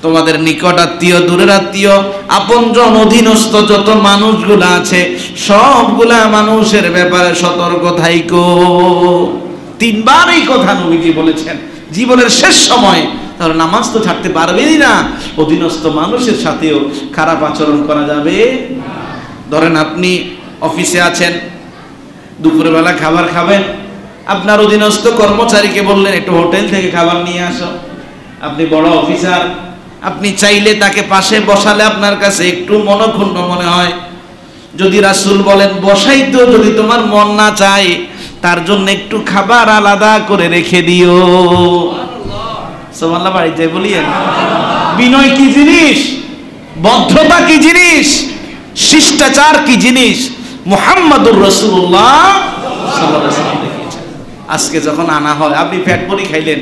তোমাদের নিকট আত্মীয়, দূরের আত্মীয়, আপনজন, অধীনস্থ যত মানুষগুলা আছে, সবগুলা মানুষের ব্যাপারে সতর্ক থাইকো। তিনবার এই কথা নবীজি বলেছেন জীবনের শেষ সময়। তাহলে নামাজ তো ছাড়তে পারবেনই না, অধীনস্থ মানুষের সাথেও খারাপ আচরণ করা যাবে। ধরেন আপনি অফিসে আছেন, দুপুরবেলা খাবার খাবেন, আপনার অধীনস্থ কর্মচারীকে বললেন, একটু হোটেল থেকে খাবার নিয়ে আসো। আপনি বড় অফিসার, আপনি চাইলে তাকে পাশে বসালে আপনার কাছে একটু মনক্ষুণ্ণ মনে হয়। যদি রাসূল বলেন, বসাইতো, যদি তোমার মন না চায়, তার জন্য একটু খাবার আলাদা করে রেখে দিও। সুবহানাল্লাহ, বাড়ি যাই বলিয়েন। বিনয় কি জিনিস, বদ্ধতা কি জিনিস, শিষ্টাচার কি জিনিস, মুহাম্মাদুর রাসূলুল্লাহ সাল্লাল্লাহু আলাইহি ওয়াসাল্লাম দেখিয়েছেন। আজকে যখন আনা হয়, আপনি পেট ভরে খাইলেন,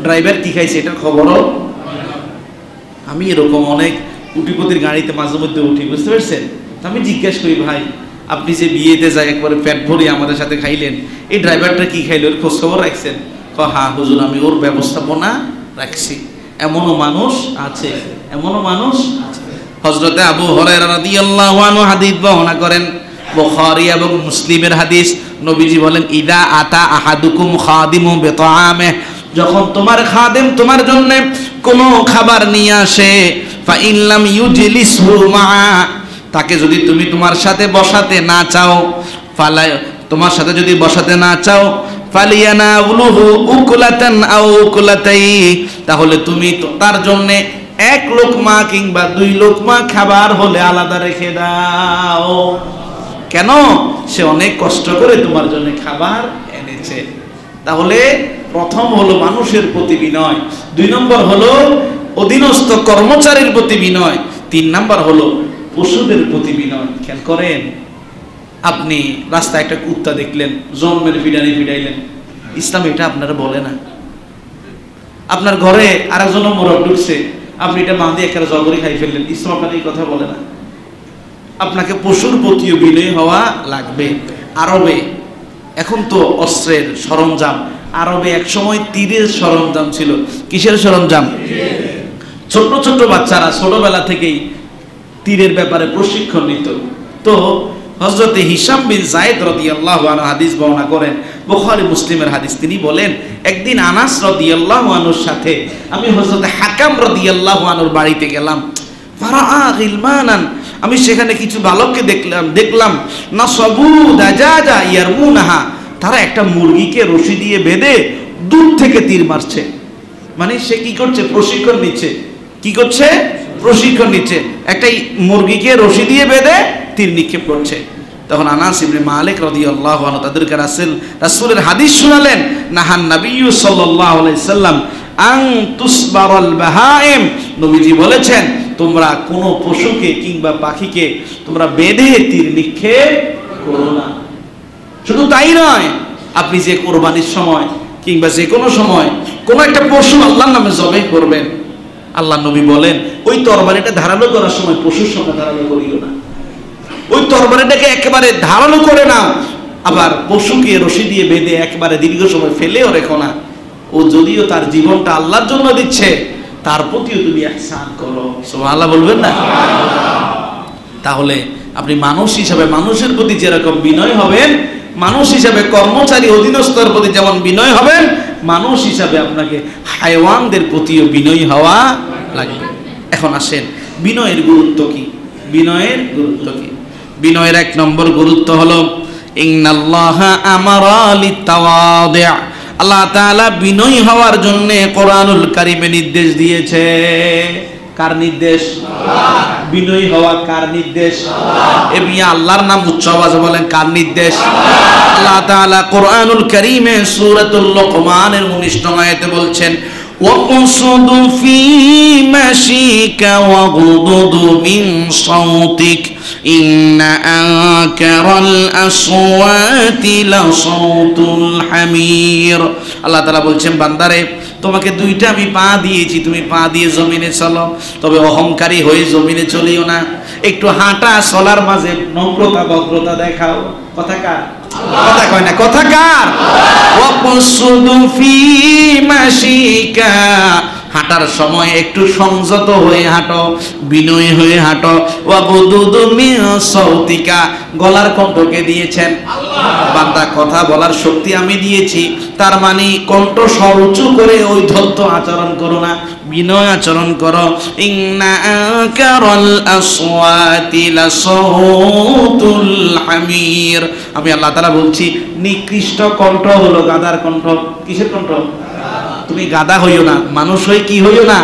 ড্রাইভার কি খাইছে এটার খবরও। আমি এরকম অনেক কোটিপতির গাড়িতে মাঝে মধ্যে উঠি, বুঝতে পারছেন? আমি জিজ্ঞেস করি, ভাই আপনি যে বিয়েতে যায় একবারে পেট ভরে আমাদের সাথে খাইলেন, এই ড্রাইভারটা কি খাইলো, ওর খোঁজ খবর রাখছেন? হ্যাঁ হুজুর, আমি ওর ব্যবস্থাপনা রাখছি। এমনও মানুষ আছে, এমনও মানুষ আছে। হযরতে আবু হুরায়রা রাদিয়াল্লাহু আনহু হাদিস বর্ণনা করেন, বুখারী এবং মুসলিমের হাদিস, নবীজি বলেন, ইদা আতা আহাদুকুম খাদিমু বিতাআমিহি, যখন তোমার খাদেম তোমার জন্য কোনো খাবার নিয়ে আসে, ফা ইন লাম ইউজলিসহু মা, তাকে যদি তুমি তোমার সাথে বসাতে না চাও, ফালা, তোমার সাথে যদি বসাতে না চাও, ফালিয়ানাউলুহু উকুলাতান আও উকুলাতাই, তাহলে তুমি তার জন্য এক লোকমা কিংবা দুই লোকমা খাবার হলে আলাদা রেখে দাও। কেন? সে অনেক কষ্ট করে তোমার জন্য খাবার এনেছে। তাহলে প্রথম হলো মানুষের প্রতি বিনয়, 2 নম্বর হলো অধীনস্থ কর্মচারীর প্রতি বিনয়, 3 নম্বর হলো পশুদের প্রতি বিনয়। খেয়াল করেন, আপনি রাস্তায় একটা কুত্তা দেখলেন, জন্মের ফিডাইলেন, ইসলাম এটা আপনারা বলে না। আপনার ঘরে আরেকজন মোরগ ঢুকছে, আপনি এটা বাঁধে একটা জবরি খাই ফেললেন, ইসলাম আপনার এই কথা বলে না। আপনাকে পশুর প্রতিও বিনয় হওয়া লাগবে। আরবে এখন তো অস্ত্রের সরঞ্জাম, আরবে এক সময় তীরের সরঞ্জাম ছিল। কিসের সরঞ্জাম? ছোট ছোট বাচ্চারা ছোটবেলা থেকেই তীরের ব্যাপারে প্রশিক্ষণ নিত। তো হযরতে হিশাম বিন যায়েদ রাদিয়াল্লাহু আনহু হাদিস বর্ণনা করেন, বুখারী মুসলিমের হাদিস। তিনি বলেন একদিন আনাস রাদিয়াল্লাহু আনহুর সাথে আমি হযরত হাকাম রাদিয়াল্লাহু আনহুর বাড়িতে গেলাম। ফারাআ গিলমানান, আমি সেখানে কিছু বালককে দেখলাম নাসাবু দাজাজা ইয়ারমুনাহা, তারা একটা মুরগিকে রশি দিয়ে বেঁধে দূর থেকে তীর মারছে। মানে সে কি করছে? প্রশিক্ষণ নিচ্ছে। কি করছে? প্রশিক্ষণ নিচ্ছে। একটা মুরগিকে রশি দিয়ে বেঁধে তীর নিক্ষেপ করছে। তখন আনাস ইবনে মালিক রাদিয়াল্লাহু আনহু তাদেরকে রাসূলের হাদিস শোনালেন, নাহান নবিয়্যু সাল্লাল্লাহু আলাইহি সাল্লাম আন তুসবারাল বাহাইম, নবীজি বলেছেন তোমরা কোনো পশুকে কিংবা পাখিকে তোমরা বেঁধে তীর নিক্ষেপ করো না। শুধু তাই নয়, আপনি যে কোরবানির সময় কিংবা যে কোনো সময় কোনো একটা পশু আল্লাহর নামে জবাই করবেন, আল্লাহ নবী বলেন ওই তরবারিটা ধারালো করার সময় পশুর সঙ্গে ধারালো করিও না। ওই তরবারিটাকে একেবারে ধারালো করে নাও, আবার পশুকে রশি দিয়ে বেঁধে একেবারে দীর্ঘ সময় ফেলেও রেখো না। ও যদিও তার জীবনটা আল্লাহর জন্য দিচ্ছে, তার প্রতিও তুমি ইহসান করো। সুবহানাল্লাহ বলবেন না? তাহলে আপনি মানুষ হিসাবে মানুষের প্রতি যেরকম বিনয় হবেন, মানুষ হিসাবে কর্মচারী অধীনস্থর প্রতি যেমন বিনয় হবেন, মানুষ হিসাবে আপনাকে হায়াওয়ানদের প্রতিও বিনয়ী হওয়া লাগবে। এখন আসেন বিনয়ের গুরুত্ব কি? বিনয়ের গুরুত্ব কি? বিনয়ের এক নম্বর গুরুত্ব হলো ইন্নাল্লাহা আমারা লিতাওয়াদি', আল্লাহ তাআলা বিনয়ী হওয়ার জন্য কোরআনুল কারীমে নির্দেশ দিয়েছে। কার নির্দেশ? বিনয়ী হওয়া কার নির্দেশ? এ মিয়া আল্লাহর নাম উচ্চ আওয়াজে বলেন, কার নির্দেশ? আল্লাহ তাআলা কোরআনুল কারীমে সূরাতুল লুকমানের 19 নং আয়াতে বলছেন ওয়াকসুদ ফি মাশিকা ওয়াগদুদ মিন সাওতিক ইন্না আনকারাল আসওয়াতি লাসাউতুল হামির। আল্লাহ তাআলা বলছেন বান্দারে তোমাকে দুইটা আমি পা দিয়েছি, তুমি পা দিয়ে জমিনে চলো, তবে অহংকারী হয়ে জমিনে চলিও না। একটু হাঁটা চলার মাঝে নম্রতা ভদ্রতা দেখাও। কথা কার? কথা কয় না, কথা কার? ওয়াকসুদ ফি মাশিকা, হাঁটার সময় একটু সংযত হয়ে হাঁটো, বিনয়ী হয়ে হাঁটো। ওয়াগদুদ মিন সাওতিকা, গলার কণ্ঠকে দিয়েছেন বান্দা, কথা বলার শক্তি আমি দিয়েছি, তার মানে কণ্ঠ স্বর উঁচু করে ওই ধত্ত আচরণ করো না, বিনয় আচরণ করো। ইন্না আনকারাল আসওয়াতি লাসাউতুল হামির, আমি আল্লাহ তাআলা বলছি নিকৃষ্ট কণ্ঠ হলো গাধার কণ্ঠ। কিসের কণ্ঠ? তুমি গাধা হইও না, মানুষ হয়ে কি হইও না।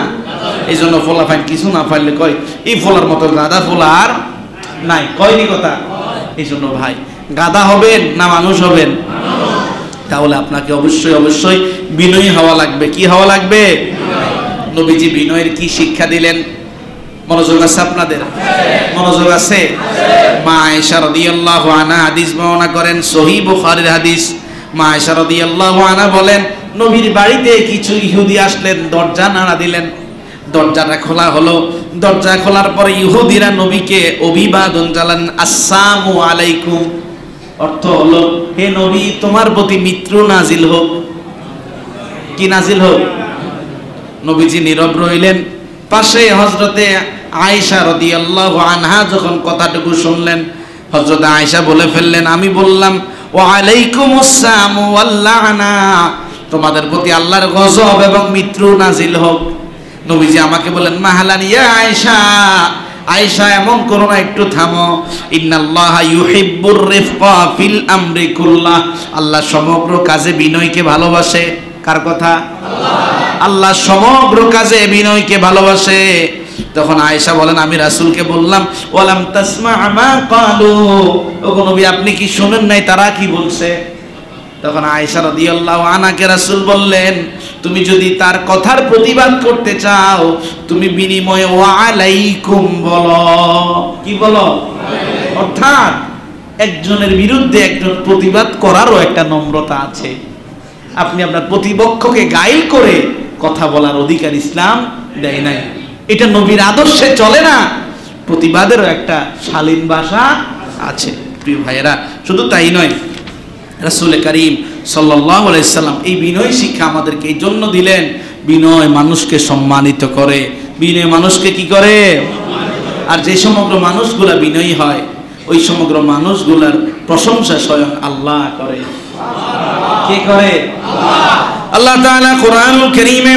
এই জন্য ফোলা ফাইন কিছু না পাইলে কয় এই ফোলার মতো গাধা ফোলা আর নাই, কয়নি কথা? এই জন্য ভাই গাধা হবেন না মানুষ হবেন? তাহলে আপনাকে অবশ্যই অবশ্যই বিনয়ী হওয়া লাগবে। কি হওয়া লাগবে? নবীজি বিনয়ের কি শিক্ষা দিলেন? মনোযোগ আছে আপনাদের? মনোযোগ আছে? মা আয়েশা রাদিয়াল্লাহু আনহা হাদিস বর্ণনা করেন, সহিহ বুখারীর হাদিস। মা আয়েশা রাদিয়াল্লাহু আনহা বলেন নবীর বাড়িতে কিছু ইহুদি আসলেন, দরজা নাড়া দিলেন, দরজাটা খোলা হলো। দরজা খোলার পরে ইহুদিরা নবীকে অভিবাদন জানালেন, আসসালামু আলাইকুম। অর্থ হলো হে নবী তোমার প্রতি মিত্র নাজিল হোক। কি নাজিল হোক? নবীজি নীরব রইলেন। পাশে হযরতে আয়েশা রাদিয়াল্লাহু আনহা যখন কথাটুকু শুনলেন, হযরত আয়েশা বলে ফেললেন আমি বললাম ওয়া আলাইকুমুস সালাম ওয়াল লা'না, তোমাদের প্রতি আল্লাহর গজব এবং মিত্র নাজিল হোক। নবীজি আমাকে বলেন মাহালান ইয়া আয়েশা, আয়েশা এমন করো না, একটু থামো। ইন্নাল্লাহা ইউহিব্বুর রিফকা ফিল আমরি কুল্লাহ, আল্লাহ সমগ্র কাজে বিনয়কে ভালোবাসে। কার কথা? আল্লাহ সমগ্র কাজে বিনয়কে ভালোবাসে। তখন আয়েশা বলেন আমি রাসূলকে বললাম ওয়ালাম তাসমা মা ক্বালু, ওগো নবী আপনি কি শুনেন নাই তারা কি বলছে? তখন আয়েশা রাদিয়াল্লাহু আনহাকে রাসূল বললেন তুমি যদি তার কথার প্রতিবাদ করতে চাও তুমি বিনিময়ে ওয়া আলাইকুম বলো। কি বলো? অর্থাৎ একজনের বিরুদ্ধে একজন প্রতিবাদ করারও একটা নম্রতা আছে। আপনি আপনার প্রতিপক্ষকে গাইল করে কথা বলার অধিকার ইসলাম দেয় নাই। এটা নবীর আদর্শে চলে না। প্রতিবাদেরও একটা শালীন ভাষা আছে। প্রিয় ভাইয়েরা, শুধু তাই নয়, রাসূল করিম সাল্লাল্লাহু আলাইহি সাল্লাম এই বিনয় শিক্ষা আমাদেরকে এই জন্য দিলেন, বিনয় মানুষকে সম্মানিত করে, বিনয় মানুষকে কি করে? আর যে সমগ্র মানুষগুলা বিনয়ী হয় ওই সমগ্র মানুষগুলার প্রশংসা স্বয়ং আল্লাহ করে। কে করে? আল্লাহ তাআলা কোরআনুল কারীমে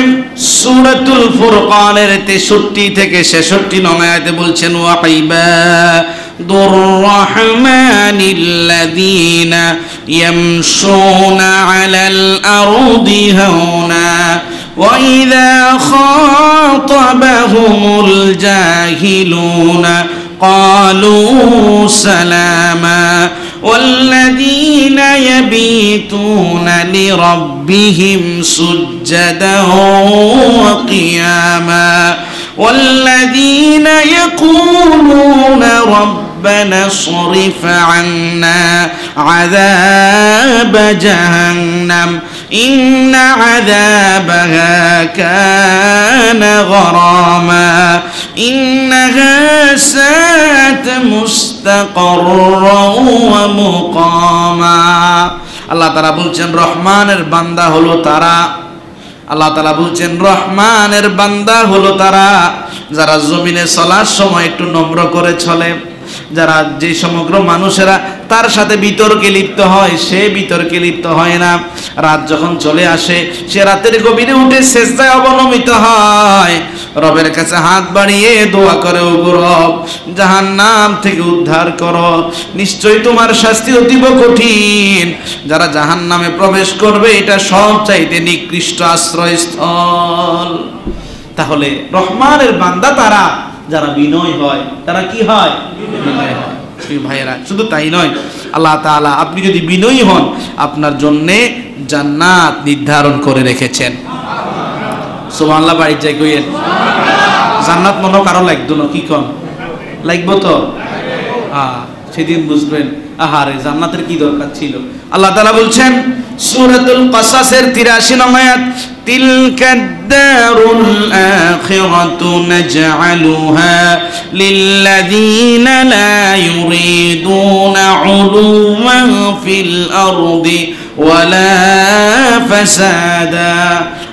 সূরাতুল ফুরকানের 63 থেকে 66 নং আয়াতে বলছেন ওয়া ইবাদুর রাহমানিল্লাযীনা ইয়ামশুনা আলাল আরদি হাওনা ওয়া ইযা খাতাবাহুমুল জাহিলুনা قالوا سلاما والذين يبيتون لربهم سجدا وقياما والذين يقولون ربنا اصرف عنا عذاب جهنم إن عذابها كان غراما إنها ساءت مستقرا ومقاما আল্লাহ তাআলা বলছেন রহমানের বান্দা হলো তারা আল্লাহ তাআলা বলছেন রহমানের বান্দা হলো তারা যারা জমিনে চলার সময় একটু নম্র করে চলে যারা যে সমগ্র মানুষেরা তার সাথে বিতর্কে লিপ্ত হয় সে বিতর্কে লিপ্ত হয় না রাত যখন চলে আসে সে রাতের গভীরে উঠে সিজদায় অবনমিত হয় রবের কাছে হাত বাড়িয়ে দোয়া করে ওগো রব জাহান্নাম থেকে উদ্ধার করো নিশ্চয়ই তোমার শাস্তি অতীব কঠিন যারা জাহান্নামে প্রবেশ করবে এটা সবচাইতে নিকৃষ্ট আশ্রয়স্থল তাহলে রহমানের বান্দা তারা যারা বিনয় হয় তারা কি হয় বিনয় হয় ভাইয়েরা শুধু তাই নয় আল্লাহ তাআলা আপনি যদি বিনয়ী হন আপনার জন্য জান্নাত নির্ধারণ করে রেখেছেন সুবহানাল্লাহ বাড়ি যাই কইেন জান্নাত মনে কারো লাগতো না কি কোন লাগবো তো সেদিন বুঝবেন আহারে জান্নাতের কি দরকার ছিল আল্লাহ তাআলা বলছেন সূরাতুল কাসাসের 83 নং আয়াত তিলকাদ দারুল আখিরাতু নাজআলুহা লিল্লাযীনা লা ইউরিদুনা উলুওয়ান ফিল আরদি ওয়ালা ফাসাদা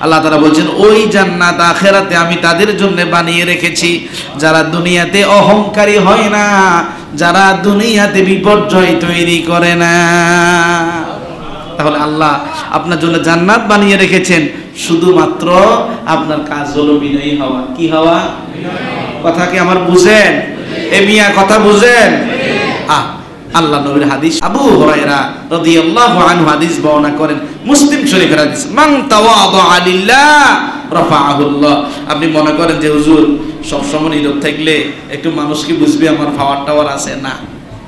আল্লাহ তাআলা বলছেন ওই জান্নাত আখিরাতে আমি তাদের জন্য বানিয়ে রেখেছি যারা দুনিয়াতে অহংকারী হয় না যারা দুনিয়াতে বিপর্যয় তৈরি করে না তাহলে আল্লাহ আপনার জন্য জান্নাত বানিয়ে রেখেছেন শুধুমাত্র আপনার কাজ হলো বিনয়ী হওয়া কি হওয়া কথা কি আমার বুঝেন এ মিয়া কথা বুঝেন আল্লাহ নবীর হাদিস আবু হুরায়রা রাদিয়াল্লাহু আনহু হাদিস বর্ণনা করেন মুসলিম শরীফের হাদিস মান তাওয়াদা লিল্লাহ রাফাআহুল্লাহ আপনি মনে করেন যে হুজুর সব সময় নীরব থাকলে একটু মানুষ কি বুঝবে আমার পাওয়ার টাওয়ার আছে না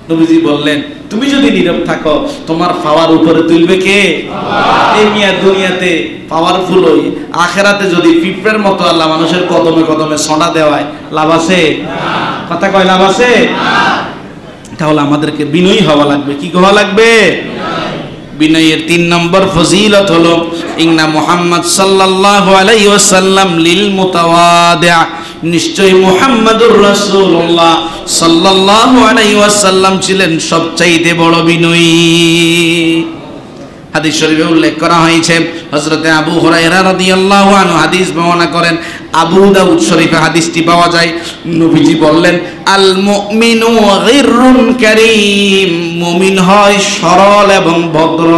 নবীজি বললেন তুমি যদি নীরব থাকো তোমার পাওয়ার উপরে তুলবে কে আল্লাহ এই মিয়া দুনিয়াতে পাওয়ারফুল হই আখিরাতে যদি পিঁপড়ের মতো আল্লাহ মানুষের কদমে কদমে ছড়া দেওয়ায় লাভ আছে না কথা কয় লাভ আছে না তাহলে আমাদেরকে বিনয়ী হওয়া লাগবে কি হওয়া লাগবে বিনয়ের 3 নম্বর ফজিলত হলো ইন্না মুহাম্মদ সাল্লাল্লাহু আলাইহি ওয়াসাল্লাম লিল মুতাওয়াদি' নিশ্চয়ই মুহাম্মদুর রাসূলুল্লাহ সাল্লাল্লাহু আলাইহি ওয়াসাল্লাম ছিলেন সবচাইতে বড় বিনয়ী হাদিস শরীফে উল্লেখ করা হয়েছে হযরতে আবু হুরায়রা রাদিয়াল্লাহু আনহু হাদিস বর্ণনা করেন আবু দাউদ শরীফে হাদিসটি পাওয়া যায় নবীজি বললেন আল মুমিনু গিররুন কারীম মুমিন হয় সরল এবং ভদ্র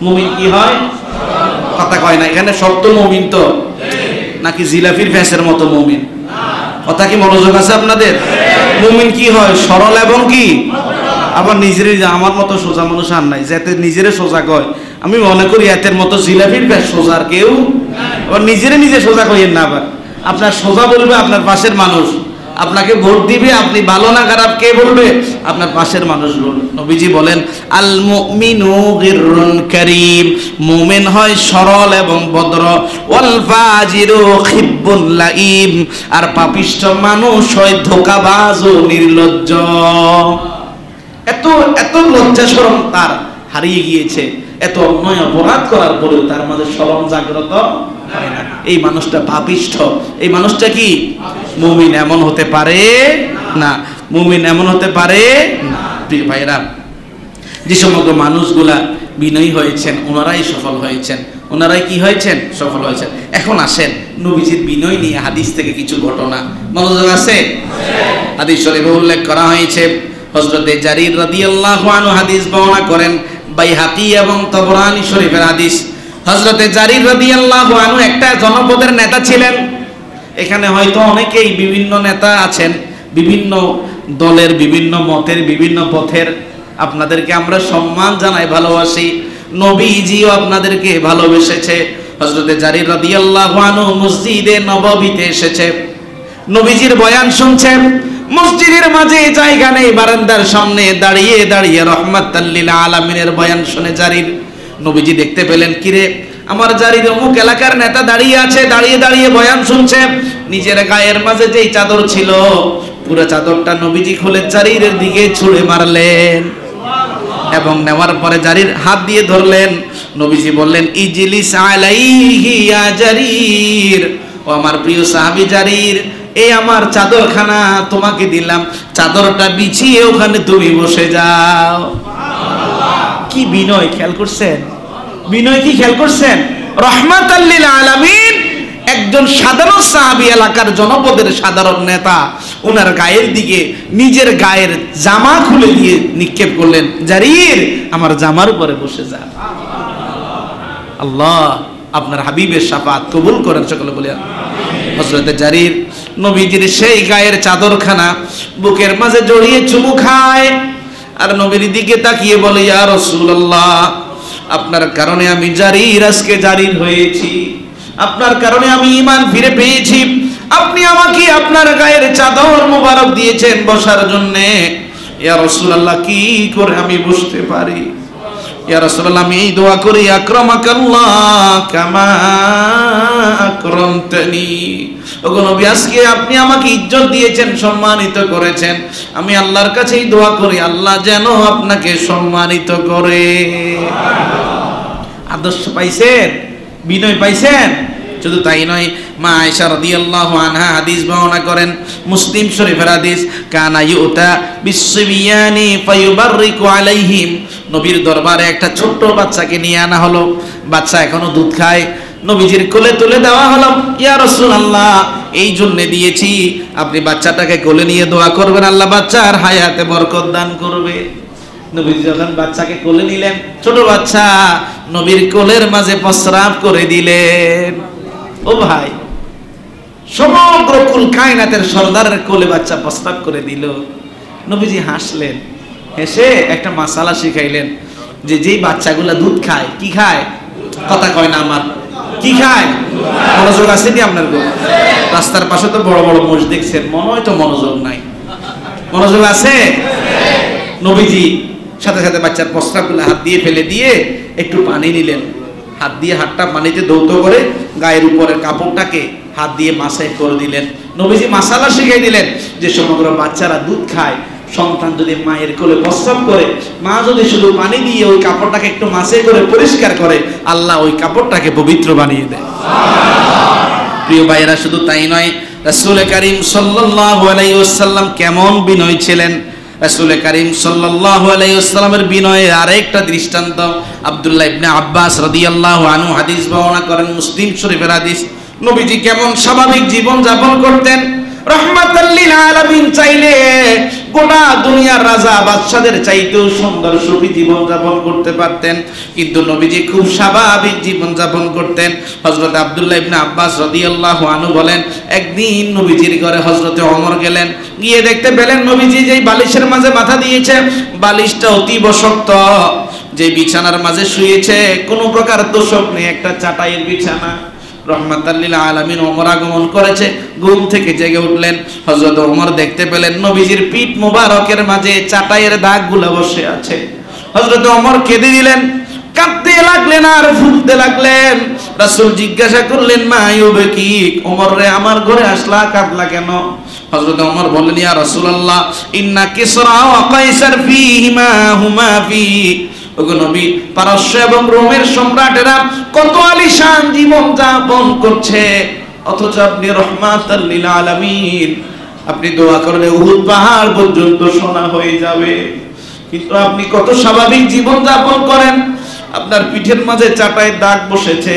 মুমিন কি হয় কথা কয় না এখানে শব্দ মুমিন তো নাকি জিলাফির ফ্যাসের মতো মুমিন কথা কি মনোযোগ আছে আপনাদের মুমিন কি হয় সরল এবং কি আবার নিজেরই আমার মতো সোজা মানুষ আর নাই যাতে নিজেরে সোজা কয় আমি মনে করি এতের মতো জিলাপির ব্যাস সোজার কেউ আবার নিজে সোজা কইেন না আবার আপনার সোজা বলবে আপনার পাশের মানুষ আপনাকে ভোট দিবে আপনি ভালো না খারাপ কে বলবে আপনার পাশের মানুষ বলবে নবীজি বলেন আল মুমিনু গিররুন কারীম মুমিন হয় সরল এবং ভদ্র ওয়াল ফাজিরু খিব্বুন লাঈম আর পাপিষ্ঠ মানুষ হয় ধোঁকাবাজ ও নির্লজ্জ এত লজ্জা শরম তার হারিয়ে গিয়েছে এত অন্যায় অপরাধ করার পরেও তার মাঝে শরম জাগ্রত হয় না এই মানুষটা পাপিষ্ঠ এই মানুষটা কি মুমিন এমন হতে পারে না মুমিন এমন হতে পারে না প্রিয় ভাইরা যে সমগ্র মানুষগুলা বিনয়ী হয়েছেন ওনারাই সফল হয়েছেন ওনারাই কি হয়েছেন সফল হয়েছেন এখন আসেন নবীজির বিনয় নিয়ে হাদিস থেকে কিছু ঘটনা মনোযোগ আছে হাদিস শরীফে উল্লেখ করা হয়েছে হযরতে জারির রাদিয়াল্লাহু আনহু হাদিস বর্ণনা করেন বাইহাকি এবং তাবরানী শরীফের হাদিস। হযরতে জারির রাদিয়াল্লাহু আনহু একটা জনপদের নেতা ছিলেন। এখানে হয়তো অনেকেই বিভিন্ন নেতা আছেন, বিভিন্ন দলের, বিভিন্ন মতের, বিভিন্ন পথের। আপনাদেরকে আমরা সম্মান জানাই, ভালোবাসি। নবীজিও আপনাদেরকে ভালোবেসেছে। হযরতে জারির রাদিয়াল্লাহু আনহু মসজিদে নববীতে এসেছে, নবীজির বয়ান শুনছে। মসজিদের মাঝে জায়গা নেই, বারান্দার সামনে দাঁড়িয়ে দাঁড়িয়ে রহমাতাল লিল আলামিনের বয়ান শুনে জারির। নবীজি দেখতে পেলেন, কিরে আমার জারির অমুক এলাকার নেতা দাঁড়িয়ে আছে, দাঁড়িয়ে দাঁড়িয়ে বয়ান শুনছে। নিজের গায়ের মাঝে যেই চাদর ছিল, পুরো চাদরটা নবীজি খুলে জারির দিকে ছুঁড়ে মারলেন এবং নেওয়ার পরে জারির হাত দিয়ে ধরলেন। নবীজি বললেন, ইজলিস আলাইহি ইয়া জারির, ও আমার প্রিয় সাহাবী জারির, এই আমার চাদরখানা তোমাকে দিলাম, চাদরটা বিছিয়ে ওখানে তুমি বসে যাও। কি বিনয়, খেয়াল করছেন? বিনয় কি খেয়াল করছেন? রহমাতাল লিল আলামিন, একজন সাধারণ সাহাবী, এলাকার জনপদের সাধারণ নেতা, ওনার গায়ের দিকে নিজের গায়ের জামা খুলে দিয়ে নিক্ষেপ করলেন, জারির আমার জামার উপরে বসে যা। আল্লাহ আপনার হাবিবের শাফাত কবুল করেন, সকলে বলে হযরতে জারির নবীজির সেই গায়ের চাদরখানা বুকের মাঝে জড়িয়ে চুমু খায় আর নবীর দিকে তাকিয়ে বলে, ইয়া রাসূলুল্লাহ, আপনার কারণে আমি জারির আজকে জারির হয়েছি, আপনার কারণে আমি ঈমান ফিরে পেয়েছি। আপনি আমাকে আপনার গায়ের চাদর মোবারক দিয়েছেন বসার জন্য। ইয়া রাসূলুল্লাহ, কি করে আমি বসতে পারি? ইয়া রাসূলুল্লাহ, আমি এই দোয়া করি, আকরামাকাল্লাহ কামা আকরামতানি। ওগো নবী, আজকে আপনি আমাকে ইজ্জত দিয়েছেন, সম্মানিত করেছেন, আমি আল্লাহর কাছে এই দোয়া করি, আল্লাহ যেন আপনাকে সম্মানিত করে। আদর্শ পাইছেন? বিনয় পাইছেন? শুধু তাই নয়, মা আয়েশা রাদিয়াল্লাহু আনহা হাদিস বর্ণনা করেন, মুসলিম শরীফের হাদিস, কানা ইউতা বিসবিয়ানি ফায়ুবাররিকু আলাইহিম। নবীর দরবারে একটা ছোট্ট বাচ্চাকে নিয়ে আনা হলো, বাচ্চা এখনো দুধ খায়, নবীজির কোলে তুলে দেওয়া হলো। ইয়া রাসূলুল্লাহ, এই জন্য দিয়েছি আপনি বাচ্চাটাকে কোলে নিয়ে দোয়া করবেন, আল্লাহ বাচ্চার হায়াতে বরকত দান করবে। নবীজি যখন বাচ্চাকে কোলে নিলেন, ছোট বাচ্চা নবীর কোলের মাঝে প্রস্রাব করে দিলেন। ও ভাই, সমগ্র কুল কায়নাতের সরদারের কোলে বাচ্চা প্রস্রাব করে দিল। নবীজি হাসলেন, হেসে একটা মাসালা শিখাইলেন যে যেই বাচ্চাগুলা দুধ খায়, কি খায়? কথা কয় না আমার, কি খায়? মনোযোগ আছে কি আপনার? রাস্তার পাশে তো বড় বড় মোষ দেখছেন, মনে হয় তো মনোযোগ নাই। মনোযোগ আছে? নবীজি সাথে সাথে বাচ্চার প্রস্রাবগুলো হাত দিয়ে ফেলে দিয়ে একটু পানি নিলেন, হাত দিয়ে হাতটা পানিতে ধৌত করে গায়ের উপরের কাপড়টাকে হাত দিয়ে মাসাজ করে দিলেন। নবীজি মাসালা শিখিয়ে দিলেন যে সমগ্র বাচ্চারা দুধ খায়, সন্তান যদি মায়ের কোলে প্রস্রাব করে, মা যদি শুধু পানি দিয়ে ওই কাপড়টাকে একটু মাসাজ করে পরিষ্কার করে, আল্লাহ ওই কাপড়টাকে পবিত্র বানিয়ে দেয়। প্রিয় ভাইয়েরা, শুধু তাই নয়, রাসূল কারীম সাল্লাল্লাহু আলাইহি ওয়াসাল্লাম কেমন বিনয় ছিলেন। রাসূল কারীম সাল্লাল্লাহু আলাইহি ওয়াসাল্লামের বিনয়ের আরেকটা দৃষ্টান্ত আব্দুল্লাহ ইবনে আব্বাস রাদিয়াল্লাহু আনহু হাদিস বর্ণনা করেন, মুসলিম শরীফের হাদিস। নবীজি কেমন স্বাভাবিক জীবন যাপন করতেন। রহমাতাল লিল আলামিন চাইলে গোটা দুনিয়ার রাজা বাদশাদের চাইতেও সুন্দর সুখী জীবন যাপন করতে পারতেন, কিন্তু নবীজি খুব স্বাভাবিক জীবন যাপন করতেন। হযরত আব্দুল্লাহ ইবনে আব্বাস রাদিয়াল্লাহু আনহু বলেন, একদিন নবীজির ঘরে হযরতে ওমর গেলেন, গিয়ে দেখতে পেলেন নবীজি যেই বালিশের মাঝে মাথা দিয়েছে, বালিশটা অতীব শক্ত। যে বিছানার মাঝে শুয়েছে কোনো প্রকার তোষক নেই, একটা চাটাইয়ের বিছানা। রহমাতাল লিল আলামিন ওমর আগমন করেছে, ঘুম থেকে জেগে উঠলেন। হযরত ওমর দেখতে পেলেন নবীজির পিঠ মোবারকের মাঝে চাটাইয়ের দাগগুলো বসে আছে। হযরত ওমর কেঁদে দিলেন, কাঁদতে লাগলেন আর ফুলতে লাগলেন। রাসূল জিজ্ঞাসা করলেন, মা ইউবকি, ওমর রে আমার ঘরে আসলা, কাঁদলা কেন? হযরত ওমর বললেন, ইয়া রাসূলুল্লাহ, ইন্না কিসরা ওয়া কায়সার ফীহিমা হুমা ফী। ওগো নবী, পারস্য এবং রোমের সম্রাটেরা কত আলিশান জীবন যাপন করছে, অথচ আপনি রহমাতাল লিল আলামিন, আপনি দোয়া করলে উহুদ পাহাড় পর্যন্ত সোনা হয়ে যাবে, কিন্তু আপনি কত স্বাভাবিক জীবন যাপন করেন। আপনার পিঠের মাঝে চাটাই দাগ বসেছে,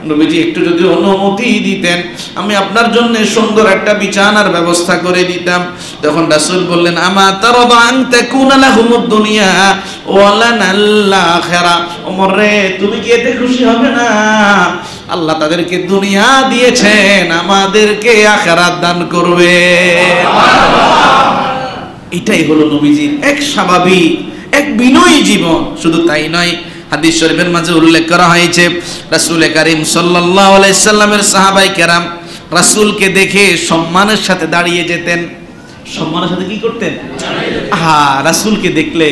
নবীজি একটু যদি অনুমতি দিতেন আমি আপনার জন্য সুন্দর একটা বিছানার ব্যবস্থা করে দিতাম। তখন রাসূল বললেন, আমা তারদা আন তাকুনা লাহুমুদ দুনিয়া ওয়া লানাল আখিরা। ওমর রে, তুমি কি এতে খুশি হবে না? আল্লাহ তাদেরকে দুনিয়া দিয়েছেন, আমাদেরকে আখিরাত দান করবে। এটাই হলো নবীজির এক স্বাভাবিক, এক বিনয়ী জীবন। শুধু তাই নয়, হাদিস শরীফের মাঝে উল্লেখ করা হয়েছে রাসূল করিম সাল্লাল্লাহু আলাইহি সাল্লামের সাহাবায়ে কেরাম রাসূলকে দেখে সম্মানের সাথে দাঁড়িয়ে যেতেন। সম্মানের সাথে কি করতেন? রাসূলকে দেখলে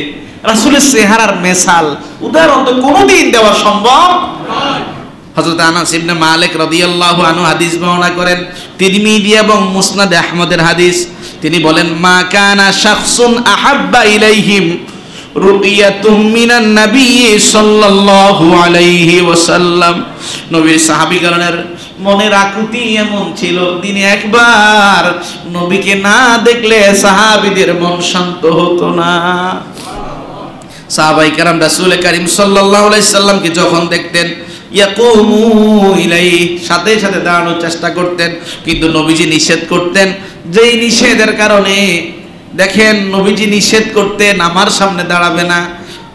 রাসূলের চেহারার মেসাল উদাহরণ তো কোনোদিন দেওয়া সম্ভব নয়। হযরত আনাস ইবনে মালিক রাদিয়াল্লাহু আনহু হাদিস বর্ণনা করেন, তিরমিজি এবং মুসনাদ আহমদের হাদিস। তিনি বলেন, মা কানা শাখসুন আহাব্বা ইলাইহিম রুইয়াতুম মিনান নবী সাল্লাল্লাহু আলাইহি ওয়াসাল্লাম। নবীর সাহাবীগণের মনের আকুতি এমন ছিল, দিনে একবার নবীকে না দেখলে সাহাবীদের মন শান্ত হতো না। সাহাবায়ে কেরাম রাসূল করিম সাল্লাল্লাহু আলাইহি সাল্লামকে যখন দেখতেন ইয়াকুমু ইলাইহি, সাথে সাথে দাঁড়ানোর চেষ্টা করতেন, কিন্তু নবীজি নিষেধ করতেন। যেই নিষেধের কারণে দেখেন নবীজি নিষেধ করতেন আমার সামনে দাঁড়াবে না।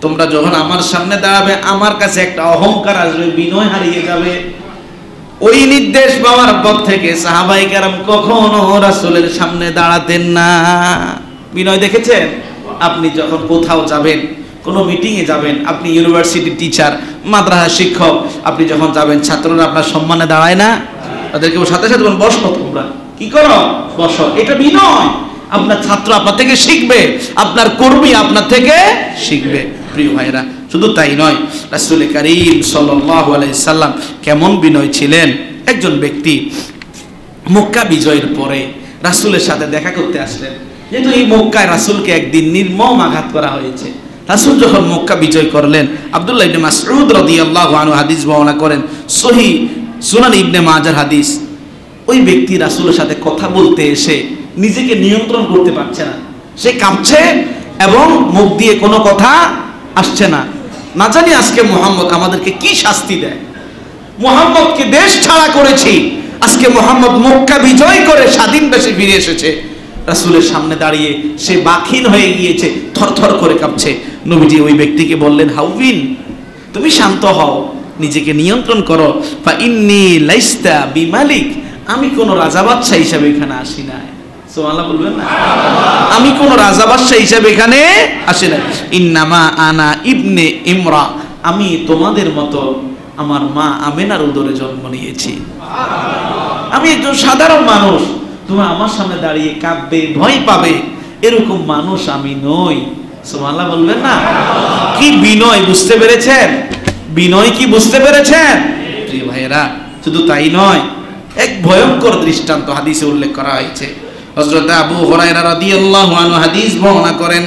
তোমরা যখন আমার সামনে দাঁড়াবে আমার কাছে একটা অহংকার আসবে, বিনয় হারিয়ে যাবে। ওই নির্দেশ পাওয়ার পর থেকে সাহাবায়ে কেরাম কখনো রাসূলের সামনে দাঁড়াতেন না। বিনয় দেখেছেন? আপনি যখন কোথাও যাবেন, কোনো মিটিংয়ে যাবেন, আপনি ইউনিভার্সিটির টিচার, মাদ্রাসা শিক্ষক, আপনি যখন যাবেন ছাত্ররা আপনার সম্মানে দাঁড়ায় না? তাদেরকে সাথে সাথে বলেন, বসো, তোমরা কি করো, বসো। এটা বিনয়। আপনার ছাত্র আপনার থেকে শিখবে, আপনার কর্মী আপনার থেকে শিখবে। প্রিয় ভাইরা, শুধু তাই নয়, রাসূল করিম সাল্লাল্লাহু আলাইহি সাল্লাম কেমন বিনয় ছিলেন। একজন ব্যক্তি মক্কা বিজয়ের পরে রাসূলের সাথে দেখা করতে আসলেন। যেহেতু এই মক্কায় রাসূলকে একদিন নির্মম আঘাত করা হয়েছে। রাসূল যখন মক্কা বিজয় করলেন, আব্দুল্লাহ ইবনে মাসউদ রাদিয়াল্লাহু আনহু হাদিস বর্ণনা করেন, সহিহ সুনান ইবনে মাজার হাদিস। ওই ব্যক্তি রাসূলের সাথে কথা বলতে এসে নিজেকে নিয়ন্ত্রণ করতে পারছে না, সে কাঁপছে এবং মুখ দিয়ে কোনো কথা আসছে না। না জানি আজকে মুহাম্মদ আমাদেরকে কি শাস্তি দেয়। মুহাম্মদকে দেশ ছাড়া করেছি, আজকে মুহাম্মদ মক্কা বিজয় করে স্বাধীন দেশে ফিরে এসেছে। রাসূলের সামনে দাঁড়িয়ে সে বাখিন হয়ে গিয়েছে, থরথর করে কাঁপছে। নবীজি ওই ব্যক্তিকে বললেন, হাউবিন, তুমি শান্ত হও, নিজেকে নিয়ন্ত্রণ করো। ফা ইন্নী লাইস্তা বিমালিক, আমি কোন রাজা বাদশা হিসাবে এখানে আসি নাই। সুবহানাল্লাহ বলবেন না? আমি কোন রাজা বাদশা হিসাবে এখানে আসি নাই। ইন্নামা আনা ইবনে ইমরা, আমি তোমাদের মতো আমার মা আমেনার উদরে জন্ম নিয়েছি। আমি একজন সাধারণ মানুষ, তোমরা আমার সামনে দাঁড়িয়ে কাঁদবে, ভয় পাবে, এরকম মানুষ আমি নই। সুবহানাল্লাহ বলবেন না? কি বিনয়, বুঝতে পেরেছেন? বিনয় কি বুঝতে পেরেছেন? প্রিয় ভাইয়েরা, শুধু তাই নয়, এক ভয়ঙ্কর দৃষ্টান্ত হাদিসে উল্লেখ করা হয়েছে। হযরত আবু হুরায়রা রাদিয়াল্লাহু আনহু হাদিস বর্ণনা করেন,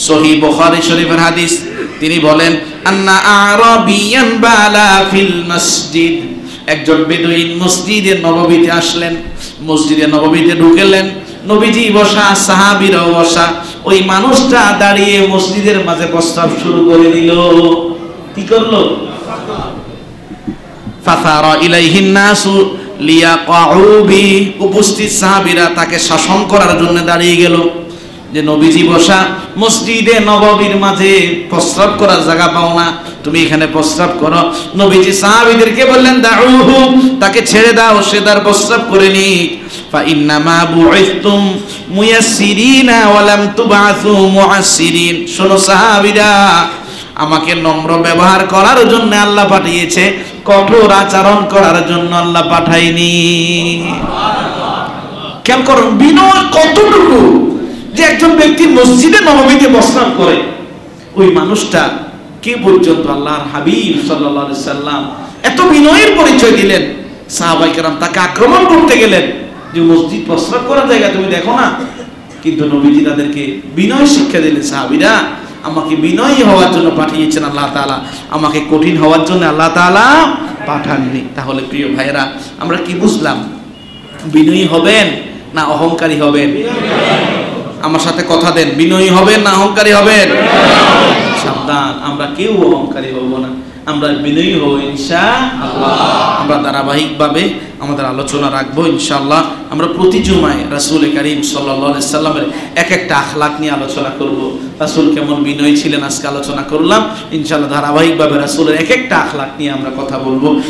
সহিহ বুখারী শরীফের হাদিস। তিনি বলেন, আন্না আরাবিয়ান বালা ফিল মসজিদ, একজন বেদুইন মসজিদে নববীতে আসলেন। মসজিদে নববীতে ঢুকলেন, নবীজি বসা, সাহাবীরাও বসা। ওই মানুষটা দাঁড়িয়ে মসজিদের মাঝে প্রস্তাব শুরু করে দিল। কি করলো? ফাসারা ইলাইহিন নাসু লিয়াকাউ বি, উপস্থিত সাহাবীরা তাকে শাসন করার জন্য দাঁড়িয়ে গেল। যে নবীজি বসা, মসজিদে নববীর মাঝে প্রস্রাব করার জায়গা পাও না, তুমি এখানে প্রস্রাব করো। নবীজি সাহাবীদেরকে বললেন, দাউহু, তাকে ছেড়ে দাও, সে তার প্রস্রাব করে নিক। ফা ইন্নামা বুইতুম মুয়াসসিরিনা ওয়া লাম তুবআসু মুআসসিরিন। শোনো সাহাবীরা, আমাকে নম্র ব্যবহার করার জন্য আল্লাহ পাঠিয়েছে, কঠোর আচরণ করার জন্য আল্লাহ পাঠায়নি। খেয়াল করুন বিনয় কতটুকু, যে একজন ব্যক্তি মসজিদে নববীতে প্রস্রাব করে, ওই মানুষটা কে পর্যন্ত আল্লাহর হাবিব সাল্লাল্লাহু আলাইহি সাল্লাম এত বিনয়ের পরিচয় দিলেন। সাহাবায়ে কেরাম তাকে আক্রমণ করতে গেলেন যে মসজিদ প্রস্রাব করার জায়গা তুমি দেখো না, কিন্তু নবীজি তাদেরকে বিনয় শিক্ষা দিলেন। সাহাবীরা, আমাকে বিনয়ী হওয়ার জন্য পাঠিয়েছেন আল্লাহ তাআলা, আমাকে কঠিন হওয়ার জন্য আল্লাহ তাআলা পাঠাননি। তাহলে প্রিয় ভাইয়েরা, আমরা কি বুঝলাম? বিনয়ী হবেন না অহংকারী হবেন? আমার সাথে কথা দেন, বিনয়ী হবেন না অহংকারী হবেন? সাবধান, আমরা কেউ অহংকারী হব না। আমরা বিনয়ী হব ইনশাআল্লাহ। আমরা ধারাবাহিকভাবে আমাদের আলোচনা রাখবো ইনশাআল্লাহ। আমরা প্রতি জুমায় রাসূল করিম সাল্লাল্লাহু আলাইহি সাল্লামের এক একটা আখলাক নিয়ে আলোচনা করব। রাসূল কেমন বিনয়ী ছিলেন আজকে আলোচনা করলাম ইনশাআল্লাহ। ধারাবাহিকভাবে রাসূলের এক একটা আখলাক নিয়ে আমরা কথা বলবো।